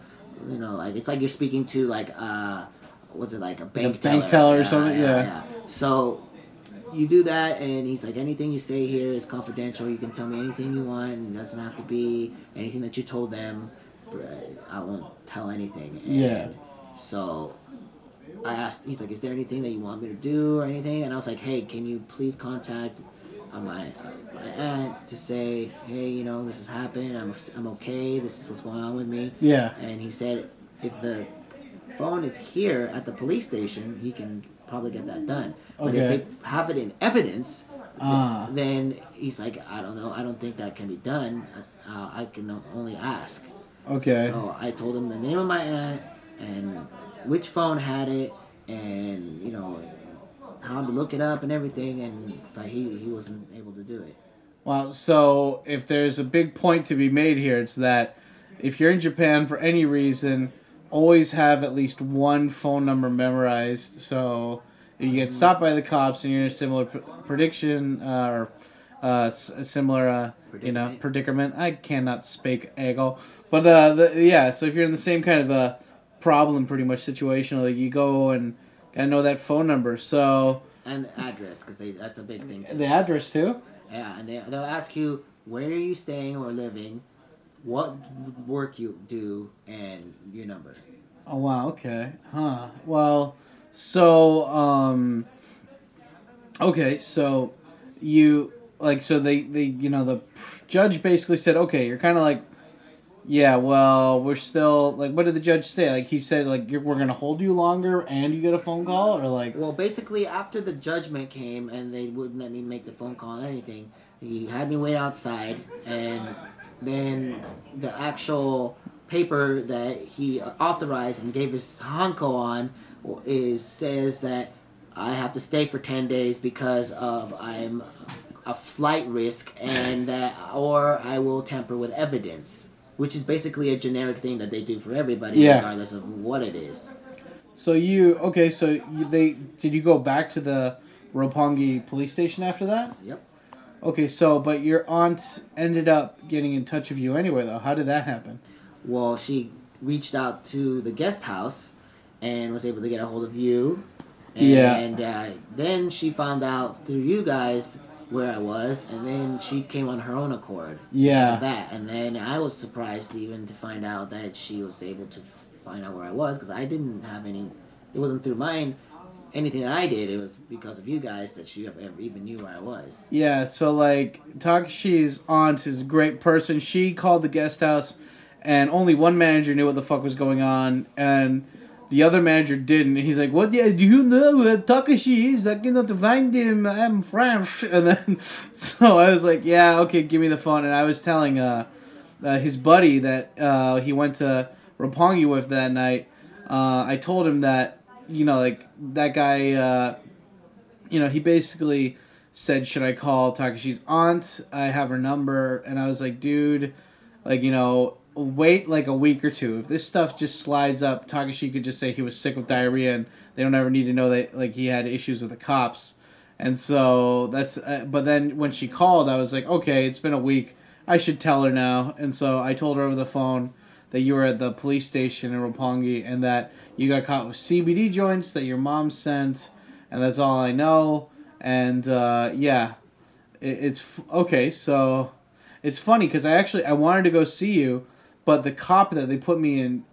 it's like you're speaking to what's it, a bank teller? Bank teller or something. Yeah. So you do that, and he's like, anything you say here is confidential. You can tell me anything you want, and it doesn't have to be anything that you told them. But I won't tell anything. And so I asked, he's like, is there anything that you want me to do or anything? And I was like, hey, can you please contact my aunt to say, hey, you know, this has happened. I'm okay. This is what's going on with me. Yeah. And he said if the phone is here at the police station, he can probably get that done. But Okay. if they have it in evidence, Ah. then he's like, I don't know. I don't think that can be done. I can only ask. Okay. So I told him the name of my aunt and which phone had it, and you know how to look it up and everything, and but he wasn't able to do it. Well, so if there's a big point to be made here, it's that if you're in Japan for any reason, always have at least one phone number memorized. So if you get stopped by the cops and you're in a similar prediction or a similar predicament. I cannot speak ego, but So if you're in the same kind of a problem, pretty much situation, like you go and gotta know that phone number. So And the address, because that's a big thing too. the address too. Yeah, and they'll ask you where are you staying or living, what work you do, and your number. Oh wow, okay. Huh. Well, so okay, so you they the judge basically said, "Okay, you're kind of like yeah, well, we're still like what did the judge say? Like he said like we're going to hold you longer and you get a phone call or like Well, basically, after the judgment came and they wouldn't let me make the phone call or anything, he had me wait outside, and then the actual paper that he authorized and gave his hanko on says that I have to stay for 10 days because of I'm a flight risk and that or I will tamper with evidence, which is basically a generic thing that they do for everybody regardless of what it is. So did you go back to the Roppongi Police Station after that? Yep. Okay, so but your aunt ended up getting in touch with you anyway though. How did that happen? Well, she reached out to the guest house and was able to get a hold of you. And then she found out through you guys where I was, and then she came on her own accord. Yeah. Because of that. And then I was surprised even to find out that she was able to find out where I was, because I didn't have any. It wasn't through anything that I did. It was because of you guys that she ever even knew where I was. Yeah, so like Takeshi's aunt is a great person. She called the guest house, and only one manager knew what the fuck was going on, and the other manager didn't. And he's like, "What? Yeah, do you know where Takeshi is? I cannot find him. I'm French." And then, so I was like, "Yeah, okay, give me the phone." And I was telling his buddy that he went to Roppongi with that night. I told him that like that guy. He basically said, "Should I call Takeshi's aunt? I have her number." And I was like, "Dude, like wait like a week or two. If this stuff just slides up, Takeshi could just say he was sick with diarrhea, and they don't ever need to know that like he had issues with the cops." And so that's. But then when she called, I was like, "Okay, it's been a week. I should tell her now." And so I told her over the phone that you were at the police station in Roppongi and that you got caught with CBD joints that your mom sent, and that's all I know. And it's okay. So it's funny because I wanted to go see you. But the cop that they put me in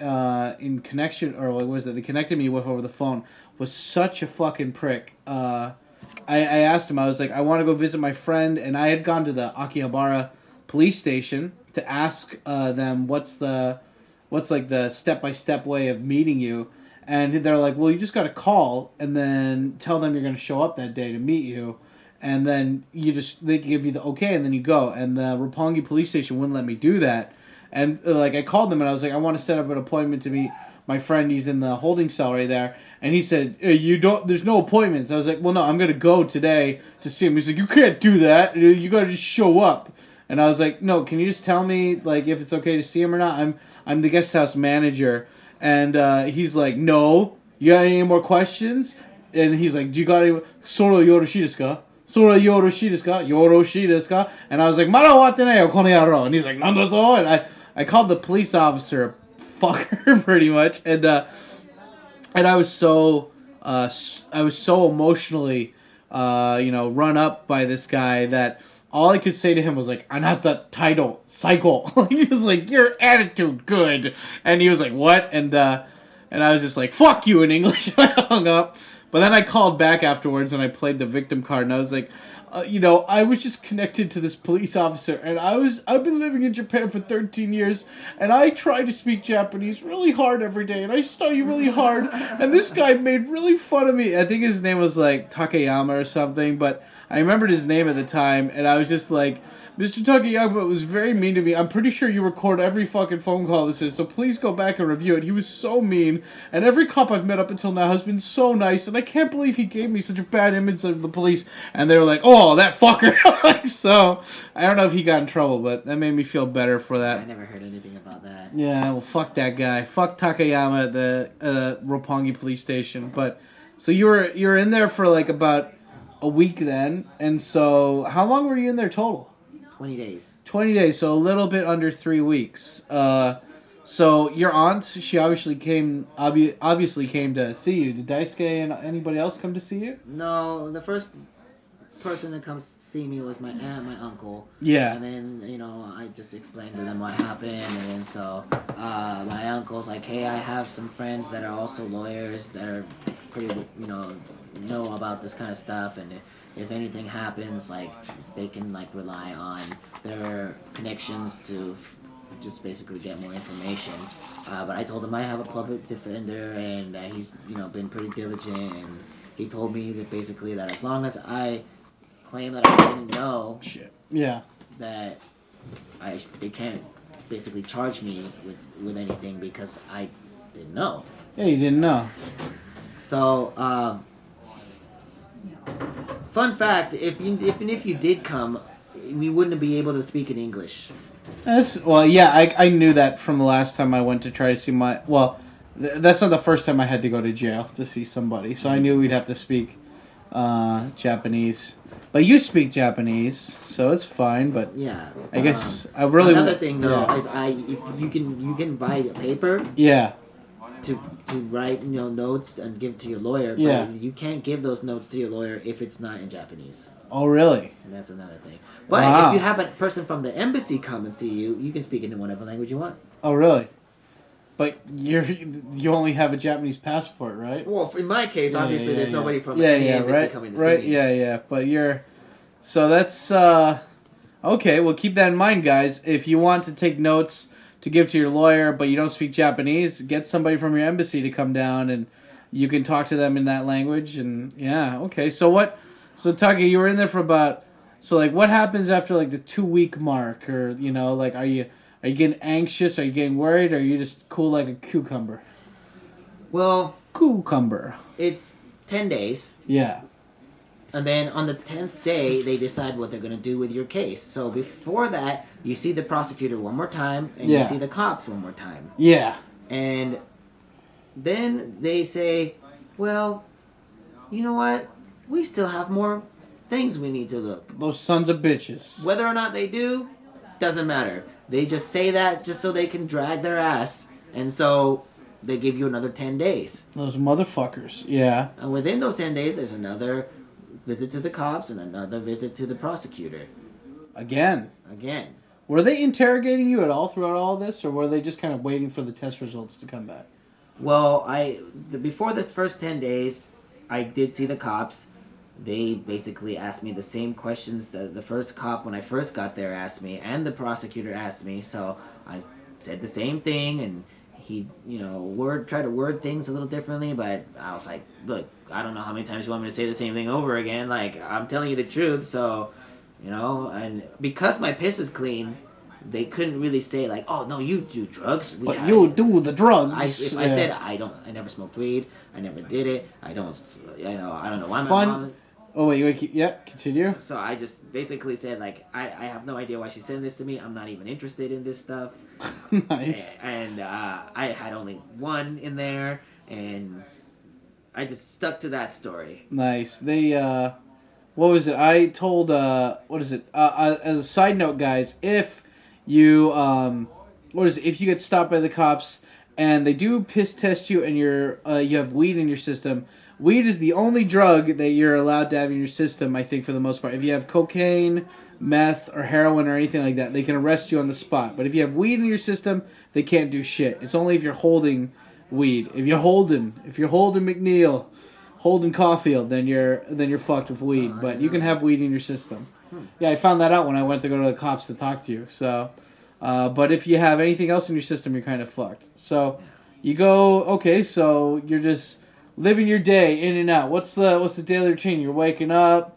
connection, or what was it? They connected me with over the phone was such a fucking prick. I asked him, I was like, I want to go visit my friend, and I had gone to the Akihabara police station to ask them what's like the step-by-step way of meeting you, and they're like, well, you just got to call and then tell them you're going to show up that day to meet you, and then they give you the okay, and then you go. And the Roppongi police station wouldn't let me do that. And like I called them and I was like, I want to set up an appointment to meet my friend. He's in the holding cell right there. And he said, there's no appointments. I was like, well, no, I'm gonna go today to see him. He's like, you can't do that. You gotta just show up. And I was like, no, can you just tell me like if it's okay to see him or not? I'm the guest house manager. And he's like, no. You got any more questions? And he's like, do you got any? Soro yoroshi desu ka? Sora yoroshi desu ka? Yoroshi desu ka? And I was like, Mara watte nai yo, kono yaro. And he's like, nanda to? And I called the police officer a fucker pretty much, and I was so emotionally run up by this guy that all I could say to him was like, "Anata title cycle." He was like, "Your attitude good," and he was like, "What?" And I was just like, "Fuck you" in English. I hung up. But then I called back afterwards and I played the victim card and I was like, I was just connected to this police officer, and I've been living in Japan for 13 years, and I try to speak Japanese really hard every day, and I study really hard, and this guy made really fun of me. I think his name was like Takayama or something, but I remembered his name at the time, and I was just like, Mr. Takayama was very mean to me. I'm pretty sure you record every fucking phone call this is, so please go back and review it. He was so mean, and every cop I've met up until now has been so nice, and I can't believe he gave me such a bad image of the police. And they were like, oh, that fucker. So, I don't know if he got in trouble, but that made me feel better for that. I never heard anything about that. Yeah, well, fuck that guy. Fuck Takayama at the Roppongi Police Station. But, so you were in there for like about a week then, and so how long were you in there total? 20 days. 20 days, so a little bit under 3 weeks. So your aunt, she obviously came to see you. Did Daisuke and anybody else come to see you? No, the first person that comes to see me was my aunt, my uncle. Yeah. And then, I just explained to them what happened. And then so my uncle's like, hey, I have some friends that are also lawyers that are pretty, know about this kind of stuff. And if anything happens, like, they can, like, rely on their connections to just basically get more information. But I told him I have a public defender, and he's, been pretty diligent, and he told me that basically that as long as I claim that I didn't know, that they can't basically charge me with anything because I didn't know. Yeah, you didn't know. So, fun fact, even if you did come, we wouldn't be able to speak in English. I knew that from the last time I went to try to see that's not the first time I had to go to jail to see somebody, so I knew we'd have to speak Japanese. But you speak Japanese, so it's fine, but yeah, I guess I really... Another thing, though, is if you can buy a paper... Yeah. To write notes and give to your lawyer, but you can't give those notes to your lawyer if it's not in Japanese. Oh, really? And that's another thing. But if you have a person from the embassy come and see you, you can speak in whatever language you want. Oh, really? But you only have a Japanese passport, right? Well, in my case, obviously, there's nobody from the embassy coming to see me. Yeah. But so that's okay. Well, keep that in mind, guys. If you want to take notes to give to your lawyer, but you don't speak Japanese, get somebody from your embassy to come down, and you can talk to them in that language. And okay. So Taki, you were in there for about. So what happens after the 2-week mark, or are you getting anxious? Are you getting worried? Or are you just cool like a cucumber? Well, cucumber. It's 10 days. Yeah. And then on the 10th day, they decide what they're going to do with your case. So before that, you see the prosecutor one more time, and you see the cops one more time. Yeah. And then they say, well, you know what? We still have more things we need to look. Those sons of bitches. Whether or not they do, doesn't matter. They just say that just so they can drag their ass. And so they give you another 10 days. Those motherfuckers. Yeah. And within those 10 days, there's another visit to the cops and another visit to the prosecutor. Again. Were they interrogating you at all throughout all this, or were they just kind of waiting for the test results to come back? Well, before the first 10 days, I did see the cops. They basically asked me the same questions that the first cop, when I first got there, asked me, and the prosecutor asked me. So I said the same thing, and he, tried to word things a little differently, but I was like, look, I don't know how many times you want me to say the same thing over again. Like, I'm telling you the truth, so, and because my piss is clean, they couldn't really say, like, oh, no, you do drugs. But you do the drugs. I said, I never smoked weed, I never did it, I don't know why my mom... Oh, wait, yeah, continue. So I just basically said, like, I have no idea why she sent this to me. I'm not even interested in this stuff. Nice. And I had only one in there, and I just stuck to that story. Nice. They, what was it? I told, as a side note, guys, if you, if you get stopped by the cops, and they do piss test you, and you have weed in your system, weed is the only drug that you're allowed to have in your system, I think, for the most part. If you have cocaine, meth, or heroin, or anything like that, they can arrest you on the spot. But if you have weed in your system, they can't do shit. It's only if you're holding weed. If you're holding McNeil, Holden Caulfield, then you're fucked with weed. But you can have weed in your system. Yeah, I found that out when I went to go to the cops to talk to you. So, but if you have anything else in your system, you're kind of fucked. So, you go. Okay, so you're just living your day in and out. What's the daily routine? You're waking up.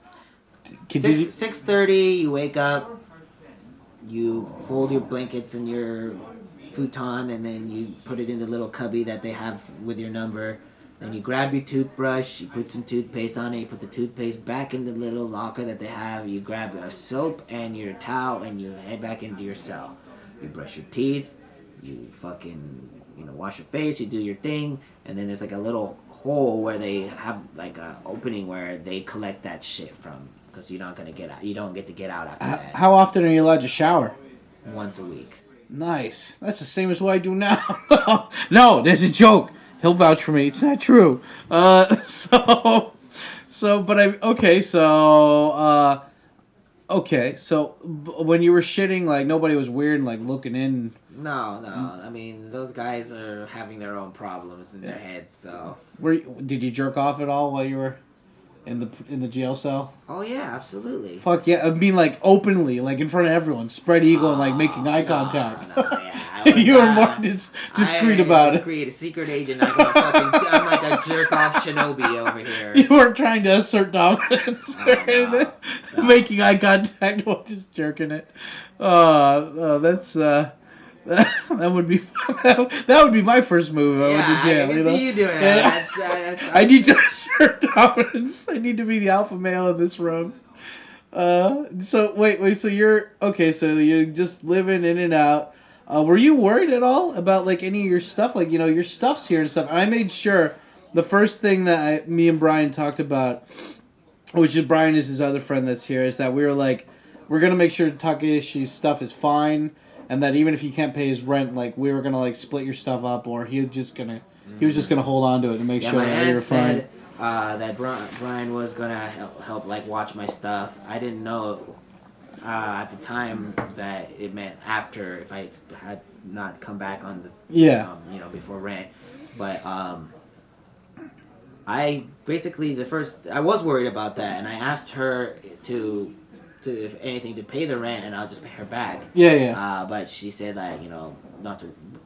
6:30. You wake up. You fold your blankets and your futon, and then you put it in the little cubby that they have with your number. Then you grab your toothbrush, you put some toothpaste on it, you put the toothpaste back in the little locker that they have, you grab a soap and your towel, and you head back into your cell. You brush your teeth, you fucking, wash your face, you do your thing, and then there's like a little hole where they have like a opening where they collect that shit from, because you're not gonna get out. You don't get to get out after that. How often are you allowed to shower? Once a week. Nice. That's the same as what I do now. No, there's a joke. He'll vouch for me. It's not true. Okay, so when you were shitting, like, nobody was weird and, like, looking in? No. I mean, those guys are having their own problems in their heads, so... Did you jerk off at all while you were in the jail cell? Oh, yeah, absolutely. Fuck yeah. I mean, like, openly, like, in front of everyone. Spread eagle and, like, making eye contact. You were more discreet about it. A secret agent. I'm like a jerk-off shinobi over here. You weren't trying to assert dominance or anything. No. Making eye contact while just jerking it. That's... that would be my first move. Yeah, to jail, I can see you doing that. Yeah. I need to assert dominance. I need to be the alpha male in this room. So wait. So you're okay. So you're just living in and out. Were you worried at all about like any of your stuff? Like your stuff's here and stuff. And I made sure the first thing that me and Brian talked about, which is Brian is his other friend that's here, is that we were like, we're gonna make sure Takeshi's stuff is fine. And that even if he can't pay his rent, like we were gonna like split your stuff up, or he was just gonna hold on to it and make sure that you were fine. That Brian was gonna help like watch my stuff. I didn't know at the time that it meant after if I had not come back on the before rent. But I basically I was worried about that, and I asked her to if anything to pay the rent, and I'll just pay her back. Yeah. But she said like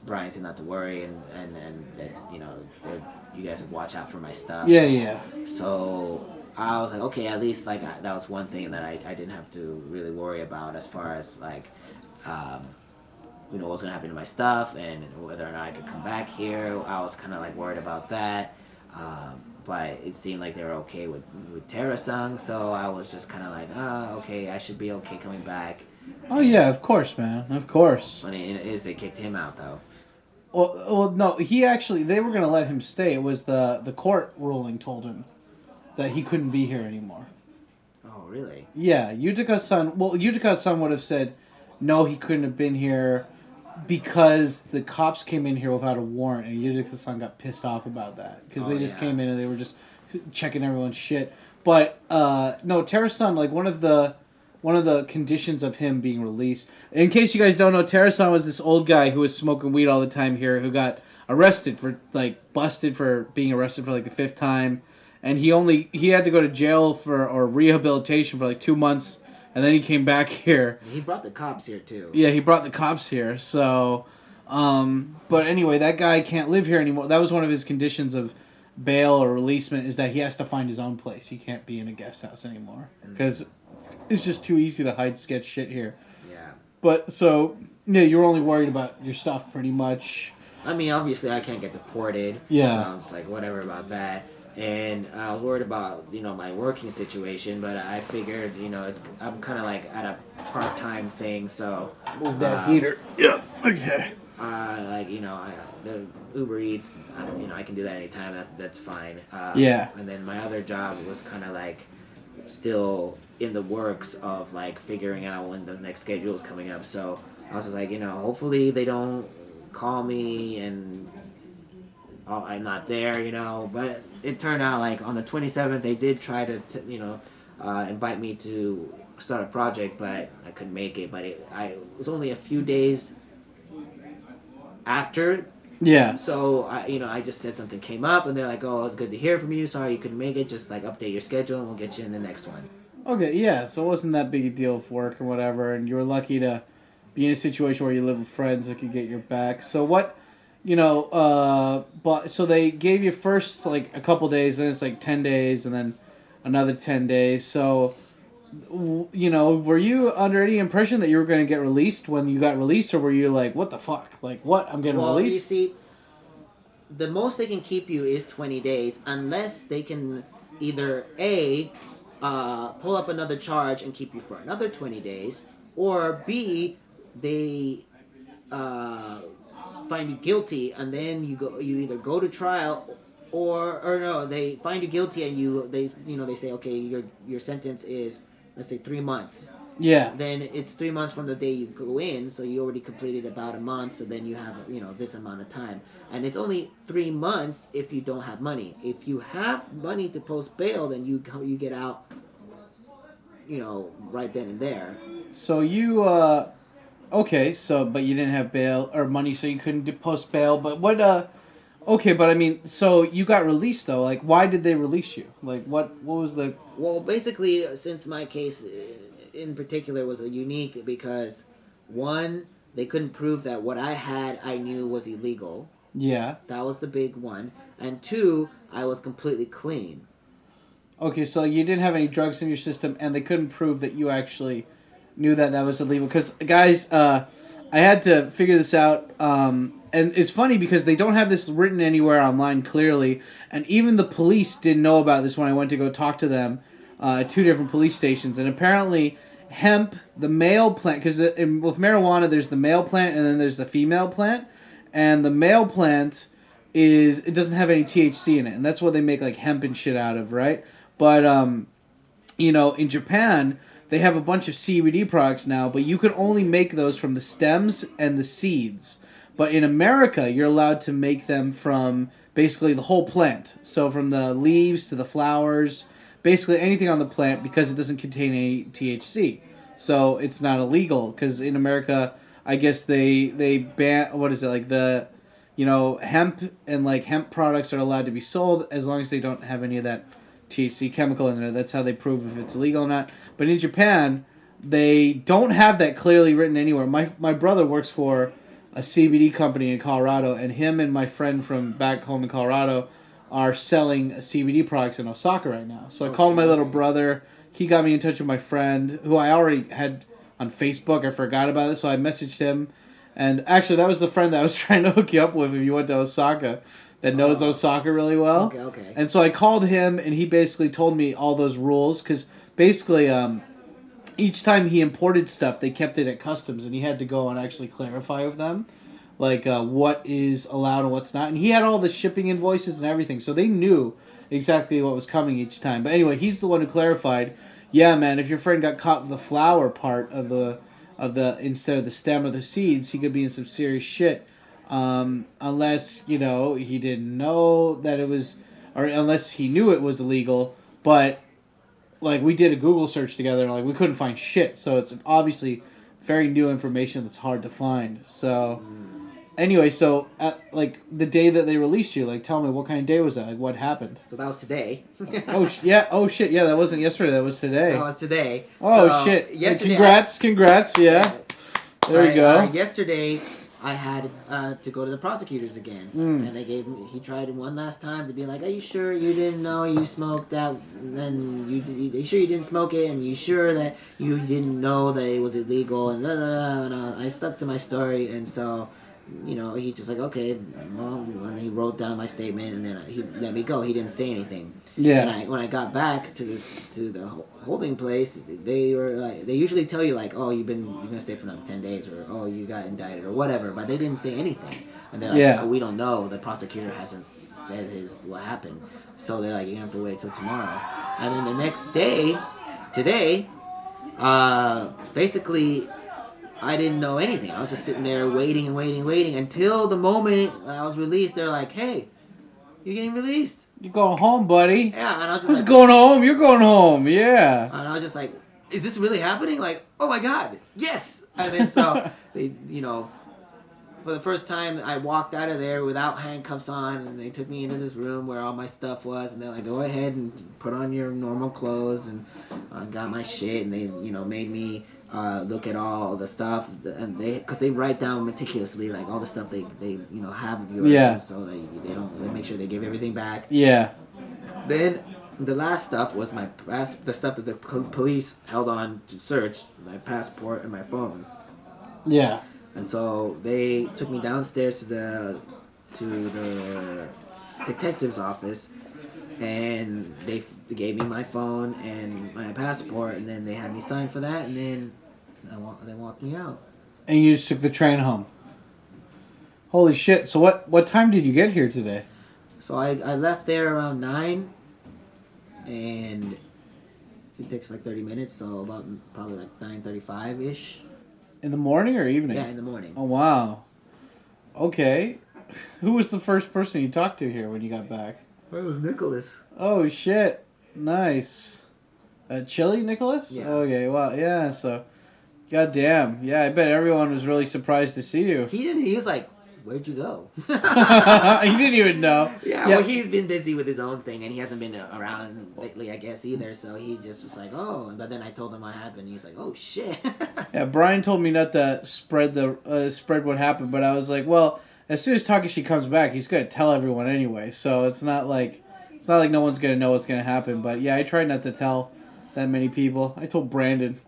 Brian said not to worry, and that that you guys would watch out for my stuff. Yeah. So I was like, okay, at least like that was one thing that I didn't have to really worry about as far as like what's gonna happen to my stuff and whether or not I could come back here. I was kind of like worried about that. But it seemed like they were okay with TkyoSam, so I was just kind of like, okay, I should be okay coming back. Oh yeah, of course, man, of course. Funny it is, they kicked him out though. Well, no, they were gonna let him stay. It was the court ruling told him that he couldn't be here anymore. Oh really? Yeah, Utaka-san would have said, no, he couldn't have been here because the cops came in here without a warrant, and Utaka-san got pissed off about that because they just came in and they were just checking everyone's shit. But no, TkyoSam, like one of the conditions of him being released. In case you guys don't know, TkyoSam was this old guy who was smoking weed all the time here, who got busted for being arrested for like the 5th time, and he had to go to jail or rehabilitation for like 2 months. And then he came back here. He brought the cops here, too. Yeah, he brought the cops here. So, but anyway, that guy can't live here anymore. That was one of his conditions of bail or releasement, is that he has to find his own place. He can't be in a guest house anymore. Because it's just too easy to hide sketch shit here. Yeah. But, so, yeah, you're only worried about your stuff, pretty much. I mean, obviously, I can't get deported. Yeah. So I was like, whatever about that. And I was worried about, my working situation, but I figured, I'm kind of like at a part-time thing, so... Move that heater. Yeah, okay. The Uber Eats, I can do that anytime, that's fine. Yeah. And then my other job was kind of like still in the works of like figuring out when the next schedule is coming up, so I was just like, hopefully they don't call me and... I'm not there, but it turned out like on the 27th they did try to, invite me to start a project, but I couldn't make it. But it was only a few days after Yeah. So I just said something came up, and they're like, "Oh, it's good to hear from you. Sorry you couldn't make it. Just like update your schedule, and we'll get you in the next one." Okay, yeah, so it wasn't that big a deal of work or whatever, and you were lucky to be in a situation where you live with friends that could get your back. So what, but so they gave you first like a couple days, then it's like 10 days, and then another 10 days. So, were you under any impression that you were going to get released when you got released, or were you like, what the fuck? Like, what? I'm getting Well, released? you see, the most they can keep you is 20 days, unless they can either A, pull up another charge and keep you for another 20 days, or B, they find you guilty, and then you either go to trial, or no, they find you guilty, and they say, okay, your sentence is, let's say, 3 months. Yeah. Then it's 3 months from the day you go in, so you already completed about a month, so then you have, this amount of time. And it's only 3 months if you don't have money. If you have money to post bail, then you get out, right then and there. So you, okay, so, but you didn't have bail, or money, so you couldn't post bail, but what, okay, but I mean, so you got released, though, like, why did they release you? Like, what was the... Well, basically, since my case in particular was unique because, one, they couldn't prove that what I knew was illegal. Yeah. That was the big one. And two, I was completely clean. Okay, so you didn't have any drugs in your system, and they couldn't prove that you actually knew that was illegal. Because, guys, I had to figure this out, and it's funny because they don't have this written anywhere online clearly, and even the police didn't know about this when I went to go talk to them at 2 different police stations. And apparently, hemp, the male plant, because with marijuana, there's the male plant, and then there's the female plant, and the male plant it doesn't have any THC in it, and that's what they make like hemp and shit out of, right? But in Japan they have a bunch of CBD products now, but you can only make those from the stems and the seeds. But in America, you're allowed to make them from basically the whole plant, so from the leaves to the flowers, basically anything on the plant, because it doesn't contain any THC. So it's not illegal, because in America, I guess they ban, what is it, like the, hemp and like hemp products are allowed to be sold as long as they don't have any of that THC chemical in there. That's how they prove if it's illegal or not. But in Japan, they don't have that clearly written anywhere. My brother works for a CBD company in Colorado, and him and my friend from back home in Colorado are selling CBD products in Osaka right now. So I called my little brother. He got me in touch with my friend, who I already had on Facebook. I forgot about it, so I messaged him. And actually, that was the friend that I was trying to hook you up with if you went to Osaka, that knows Osaka really well. Okay. And so I called him, and he basically told me all those rules, because basically each time he imported stuff, they kept it at customs, and he had to go and actually clarify with them, like what is allowed and what's not. And he had all the shipping invoices and everything, so they knew exactly what was coming each time. But anyway, he's the one who clarified, yeah, man, if your friend got caught with the flower part of the instead of the stem or the seeds, he could be in some serious shit. Unless, he didn't know that it was, or unless he knew it was illegal. But, like, we did a Google search together, and, like, we couldn't find shit. So it's obviously very new information that's hard to find. So, anyway, so, like, the day that they released you, like, tell me, what kind of day was that? Like, what happened? So that was today. Oh, shit, yeah, that wasn't yesterday, that was today. That was today. Oh, so, shit. Yesterday, Congrats, yeah. There you go. Yesterday, I had to go to the prosecutors again, and he tried one last time to be like, "Are you sure you didn't know you smoked that? And then you sure you didn't smoke it? And you sure that you didn't know that it was illegal?" And I stuck to my story, and so, he's just like, "Okay, well," and he wrote down my statement, and then he let me go. He didn't say anything. Yeah. And when I got back to the holding place, they were like, they usually tell you like, "Oh, you're gonna stay for another 10 days," or "Oh, you got indicted," or whatever. But they didn't say anything, and they're like, Yeah. "Oh, we don't know. The prosecutor hasn't said what happened." So they're like, "You have to wait till tomorrow." And then the next day, today, basically, I didn't know anything. I was just sitting there waiting until the moment I was released. They're like, "Hey, you're getting released." You're going home, buddy. Yeah, and I was just Who's like, going home? You're going home, yeah. and I was just like, "Is this really happening?" Like, "Oh my god, yes!" And then so they, for the first time, I walked out of there without handcuffs on, and they took me into this room where all my stuff was, and they're like, "Go ahead and put on your normal clothes," and I got my shit, and they, made me look at all the stuff, and because they write down meticulously like all the stuff they have of yours, Yeah. and so they make sure they give everything back. Yeah. Then the last stuff was the stuff that the police held on to search, my passport and my phones. Yeah. And so they took me downstairs to the detective's office, and they gave me my phone and my passport, and then they had me sign for that, and then they walked me out. And you just took the train home. Holy shit! So what time did you get here today? So I left there around 9, and it takes like 30 minutes, so about probably like 9:35-ish. In the morning or evening? Yeah, in the morning. Oh wow. Okay. Who was the first person you talked to here when you got back? It was Nicholas. Oh shit! Nice. Chili, Nicholas? Yeah. Okay. Wow. Yeah. So, goddamn. Yeah. I bet everyone was really surprised to see you. He didn't. He was like, "Where'd you go?" He didn't even know. Yeah, well, he's been busy with his own thing, and he hasn't been around lately, I guess, either. So he just was like, "Oh," but then I told him what happened. He's like, "Oh shit." Yeah. Brian told me not to spread what happened, but I was like, well, as soon as Takeshi comes back, he's gonna tell everyone anyway. So it's not like no one's gonna know what's gonna happen. But yeah, I tried not to tell that many people. I told Brandon.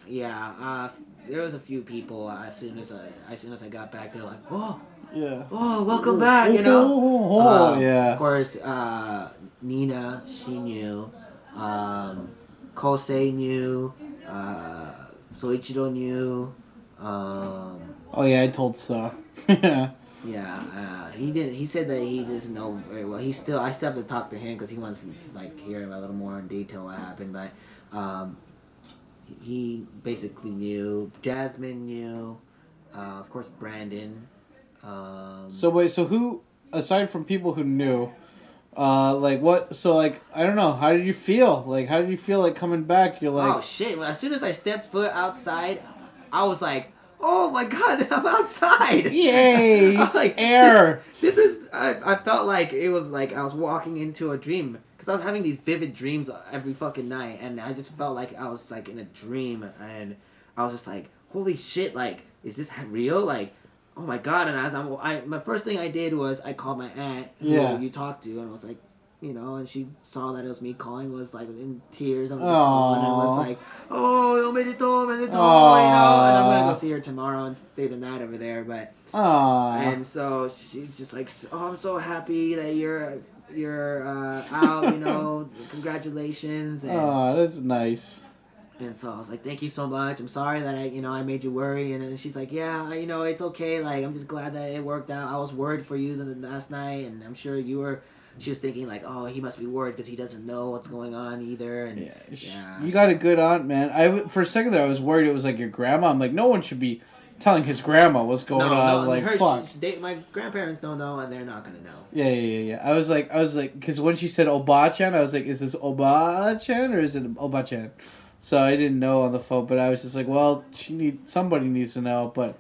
Yeah, there was a few people as soon as I got back. They're like, "Oh, Yeah. oh, welcome back," you know. Yeah. Of course, Nina, she knew. Kosei knew. Soichiro knew. Oh yeah, I told so. Yeah, he did. He said that he doesn't know very well. I still have to talk to him because he wants to like hear a little more in detail what happened. But he basically knew. Jasmine knew. Of course, Brandon. So wait, so who aside from people who knew, like what? So like I don't know. How did you feel? Like how did you feel like coming back? You're like, oh shit! Well, as soon as I stepped foot outside, I was like, "Oh my god, I'm outside!" yay! I'm like, air. This is. I felt like it was like I was walking into a dream because I was having these vivid dreams every fucking night, and I just felt like I was like in a dream, and I was just like, "Holy shit! Like, is this real? Like." Oh my god! And as my first thing I did was I called my aunt, who you talked to, and I was like, and she saw that it was me calling, was like in tears on the phone, and was like, "Oh, omedetou, omedetou," and I'm gonna go see her tomorrow and stay the night over there. But and so she's just like, "Oh, I'm so happy that you're out, congratulations." And, that's nice. and so I was like, "Thank you so much. I'm sorry that I made you worry." And then she's like, "Yeah, it's okay. Like, I'm just glad that it worked out. I was worried for you the last night, and I'm sure you were." She was thinking like, "Oh, he must be worried because he doesn't know what's going on either." And yeah, you got a good aunt, man. For a second there, I was worried it was like your grandma. I'm like, no one should be telling his grandma what's going on. Like, fuck. My grandparents don't know, and they're not gonna know. Yeah. I was like, because when she said Oba-chan, I was like, is this Oba-chan or is it Oba-chan? So I didn't know on the phone, but I was just like, well, somebody needs to know. But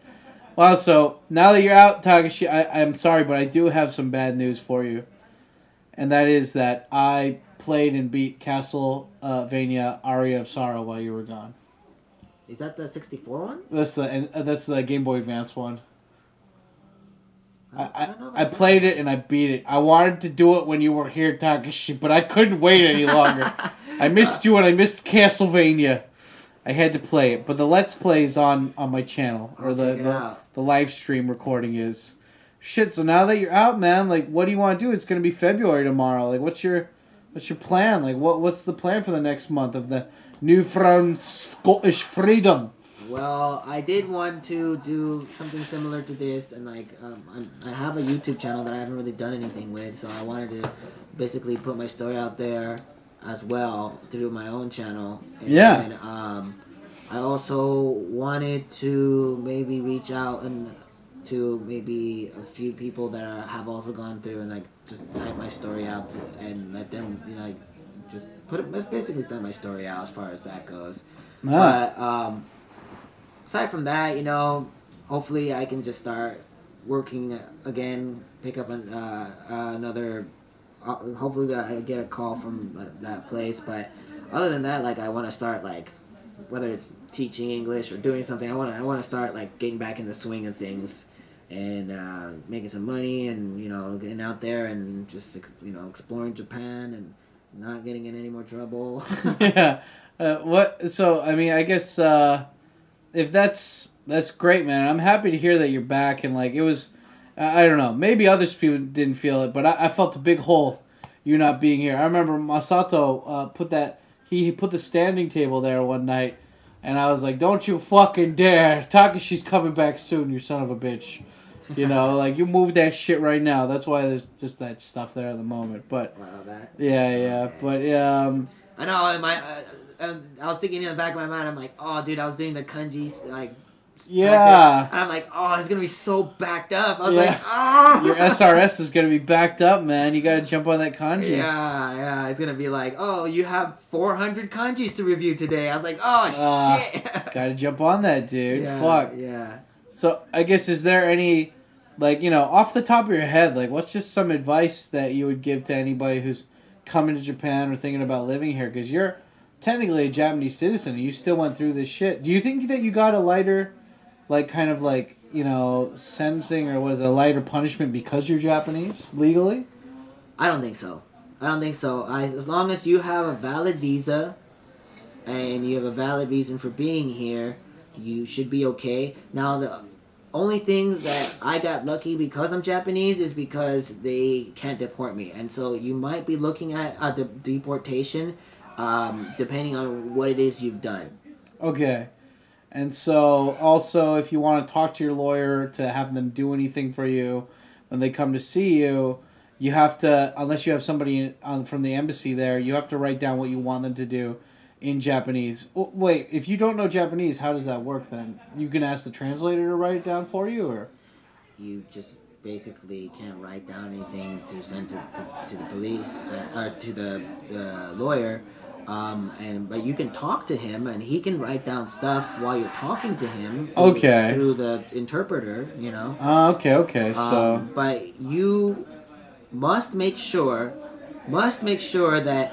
well, so now that you're out, Takeshi, I'm sorry, but I do have some bad news for you, and that is that I played and beat Castlevania Aria of Sorrow while you were gone. Is that the 64 one? That's the Game Boy Advance one. I don't know. I played it and I beat it. I wanted to do it when you were here, Takeshi, but I couldn't wait any longer. I missed you and I missed Castlevania. I had to play it, but the Let's Play is on my channel, or the live stream recording is. Shit, so now that you're out, man, like, what do you want to do? It's gonna be February tomorrow. Like, what's your plan? Like, what's the plan for the next month of the newfound Scottish freedom? Well, I did want to do something similar to this, and like I have a YouTube channel that I haven't really done anything with, so I wanted to basically put my story out there as well through my own channel. And I also wanted to maybe reach out and to maybe a few people that have also gone through and like just type my story out and let them just basically tell my story out as far as that goes. But aside from that, hopefully I can just start working again, pick up another. Hopefully, I get a call from that place. But other than that, like I want to start like whether it's teaching English or doing something. I want to start like getting back in the swing of things and making some money and getting out there and just exploring Japan and not getting in any more trouble. Yeah. What? So I mean, I guess if that's great, man. I'm happy to hear that you're back and like it was. I don't know. Maybe other people didn't feel it, but I felt a big hole. You not being here. I remember Masato he put the standing table there one night, and I was like, "Don't you fucking dare! Takeshi's coming back soon, you son of a bitch." Like you move that shit right now. That's why there's just that stuff there at the moment. But Wow, that. yeah. Okay. But I know. I was thinking in the back of my mind. I'm like, oh, dude, I was doing the kanji like. yeah. And I'm like, oh, it's gonna be so backed up. I was Yeah. like, oh. Your SRS is gonna be backed up, man. You gotta jump on that kanji. Yeah. It's gonna be like, oh, you have 400 kanjis to review today. I was like, oh shit. Gotta jump on that, dude. Yeah, Fuck. Yeah. So I guess is there any, like off the top of your head, like what's just some advice that you would give to anybody who's coming to Japan or thinking about living here? Because you're technically a Japanese citizen and you still went through this shit. Do you think that you got a lighter, like kind of like sentencing or what is it, a lighter punishment because you're Japanese legally? I don't think so. As long as you have a valid visa and you have a valid reason for being here, you should be okay. Now, the only thing that I got lucky because I'm Japanese is because they can't deport me. And so you might be looking at the deportation depending on what it is you've done. Okay. And so, also, if you want to talk to your lawyer to have them do anything for you when they come to see you, you have to, unless you have somebody from the embassy there, you have to write down what you want them to do in Japanese. Wait, if you don't know Japanese, how does that work then? You can ask the translator to write it down for you, or? You just basically can't write down anything to send to the police or to the lawyer. But you can talk to him, and he can write down stuff while you're talking to him. Through the interpreter, Okay. So, but you must make sure that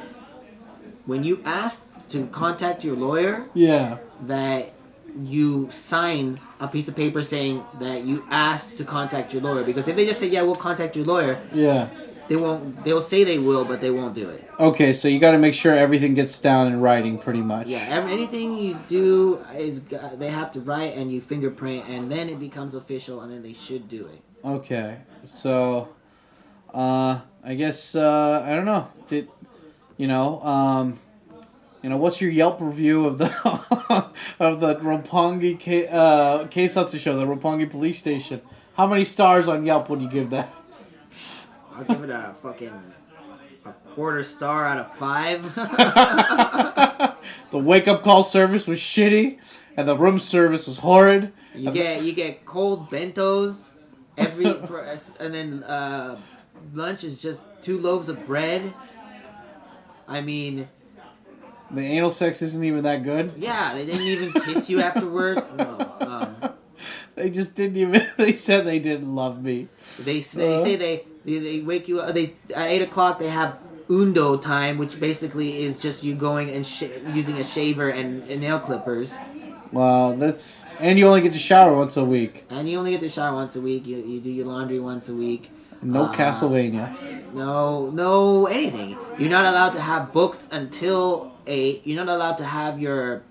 when you ask to contact your lawyer, yeah. that you sign a piece of paper saying that you asked to contact your lawyer. Because if they just say, "Yeah, we'll contact your lawyer," Yeah. they won't. They'll say they will, but they won't do it. Okay, so you got to make sure everything gets down in writing, pretty much. Yeah, anything you do is they have to write and you fingerprint, and then it becomes official, and then they should do it. Okay, so, I guess I don't know. What's your Yelp review of the of the Roppongi Keisatsu show, the Roppongi Police Station? How many stars on Yelp would you give that? I'll give it a quarter star out of 5. The wake up call service was shitty, and the room service was horrid. You get cold bentos and then lunch is just 2 loaves of bread. I mean, the anal sex isn't even that good. Yeah, they didn't even kiss you afterwards. No, they just didn't even. They said they didn't love me. They say they wake you up. At 8:00 they have undo time, which basically is just you going and using a shaver and nail clippers. Wow, and you only get to shower once a week. And you only get to shower once a week. You do your laundry once a week. No Castlevania. No anything. You're not allowed to have books until 8. You're not allowed to have your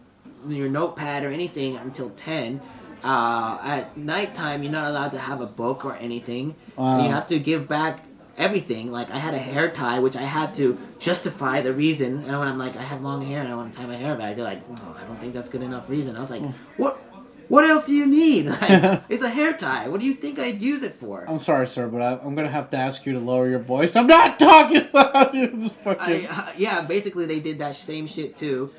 notepad or anything until 10. At nighttime, you're not allowed to have a book or anything. Wow. You have to give back everything. Like, I had a hair tie, which I had to justify the reason. And when I'm like, I have long hair and I want to tie my hair back, they're like, I don't think that's good enough reason. I was like, What else do you need? Like, it's a hair tie. What do you think I'd use it for? I'm sorry, sir, but I'm going to have to ask you to lower your voice. I'm not talking loud. Yeah, basically they did that same shit too.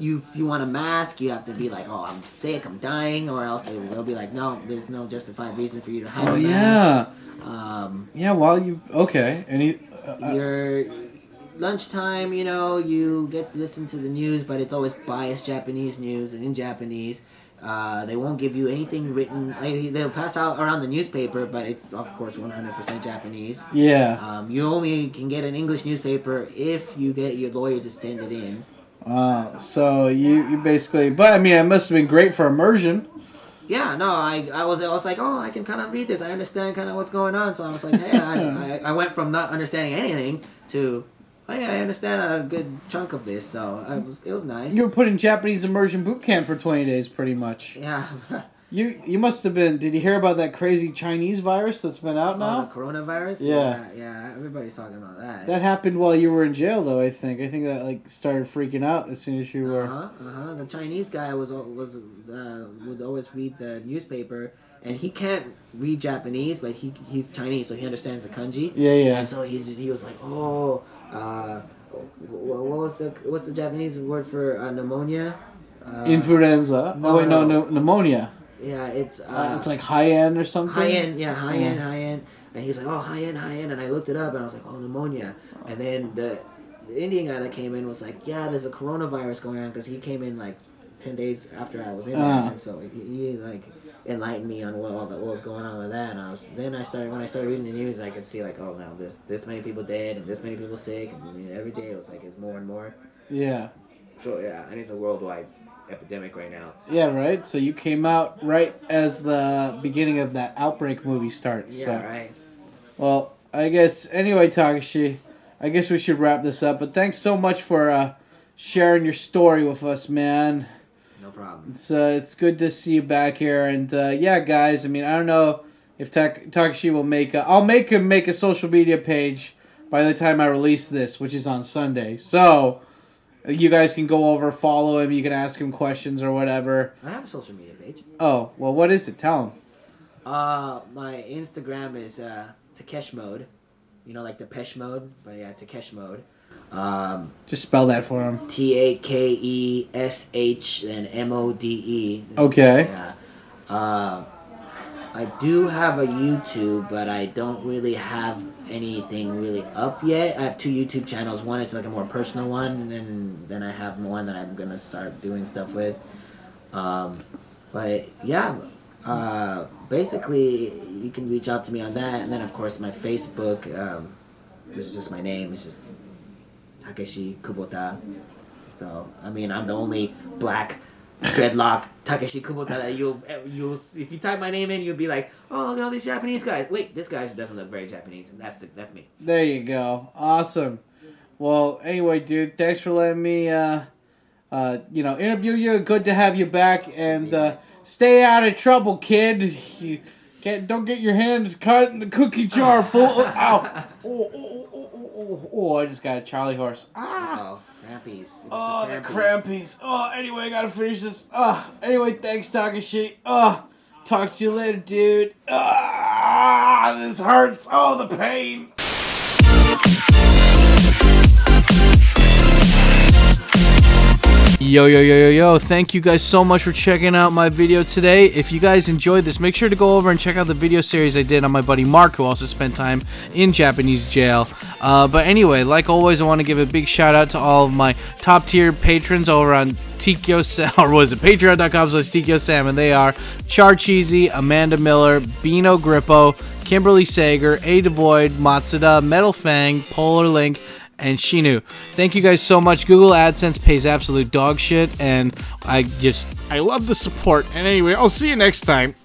If you want a mask, you have to be like, I'm sick, I'm dying, or else they'll be like, no, there's no justified reason for you to have a mask. Yeah. Okay. And lunchtime, you know, you get to listen to the news, but it's always biased Japanese news and in Japanese. They won't give you anything written. They'll pass out around the newspaper, but it's of course 100% Japanese. Yeah. You only can get an English newspaper if you get your lawyer to send it in. So you basically, but I mean, it must have been great for immersion. Yeah, no, I was like, oh, I can kind of read this. I understand kind of what's going on. So I was like, hey, I went from not understanding anything to, oh yeah, I understand a good chunk of this. So it was nice. You were put in Japanese immersion boot camp for 20 days, pretty much. Yeah. You must have been. Did you hear about that crazy Chinese virus that's been out now? The coronavirus? Yeah. Everybody's talking about that. That happened while you were in jail, though. I think that like started freaking out as soon as you were. The Chinese guy would always read the newspaper, and he can't read Japanese, but he's Chinese, so he understands the kanji. Yeah. And so he was like, what's the Japanese word for pneumonia? Influenza. No, pneumonia. Yeah, it's like high end or something. High end. And he's like, oh, high end, and I looked it up, and I was like, oh, pneumonia. And then the Indian guy that came in was like, yeah, there's a coronavirus going on, because he came in like 10 days after I was in there, and so he like enlightened me on what was going on with that. And when I started reading the news, I could see like, oh, now this many people dead and this many people sick, and every day it was like it's more and more. Yeah. So yeah, and it's a worldwide epidemic right now. Yeah, right. So you came out right as the beginning of that Outbreak movie starts. Yeah, so. right. Well, I guess anyway, Takeshi, I guess we should wrap this up. But thanks so much for sharing your story with us, man. No problem. It's good to see you back here. And yeah, guys. I mean, I don't know if Takeshi will make. I'll make him make a social media page by the time I release this, which is on Sunday. So. You guys can go over, follow him. You can ask him questions or whatever. I have a social media page. Oh, well, what is it? Tell him. My Instagram is Takeshi Mode. You know, like Depeche Mode, but yeah, Takeshi Mode. Just spell that for him. TakeSh and MODE. Okay. Yeah. I do have a YouTube, but I don't really have anything really up yet. I have 2 YouTube channels. One is like a more personal one, and then I have one that I'm gonna start doing stuff with. But yeah, basically you can reach out to me on that, and then of course my Facebook, which is just my name. It's just Takeshi Kubota. So I mean, I'm the only black dreadlock Takeshi Kubota that you'll if you type my name in, you'll be like, oh, look at all these Japanese guys. Wait, this guy doesn't look very Japanese, and that's me. There you go. Awesome. Well, anyway, dude, thanks for letting me interview you. Good to have you back, and stay out of trouble, kid. You don't get your hands cut in the cookie jar full of ow. Oh, I just got a Charlie horse. Oh, crampies. The crampies. Oh, anyway, I gotta finish this. Anyway, thanks, Takeshi. Talk to you later, dude. This hurts. Oh, the pain. Yo, thank you guys so much for checking out my video today. If you guys enjoyed this, make sure to go over and check out the video series I did on my buddy Mark, who also spent time in Japanese jail. But anyway, like always, I want to give a big shout out to all of my top tier patrons over on TkyoSam, or was it patreon.com/TkyoSam, and they are Char Cheesy, Amanda Miller, Bino Grippo, Kimberly Sager, A Devoid, Matsuda, Metal Fang, Polar Link, and Shinu. Thank you guys so much. Google AdSense pays absolute dog shit, and I love the support. And anyway, I'll see you next time.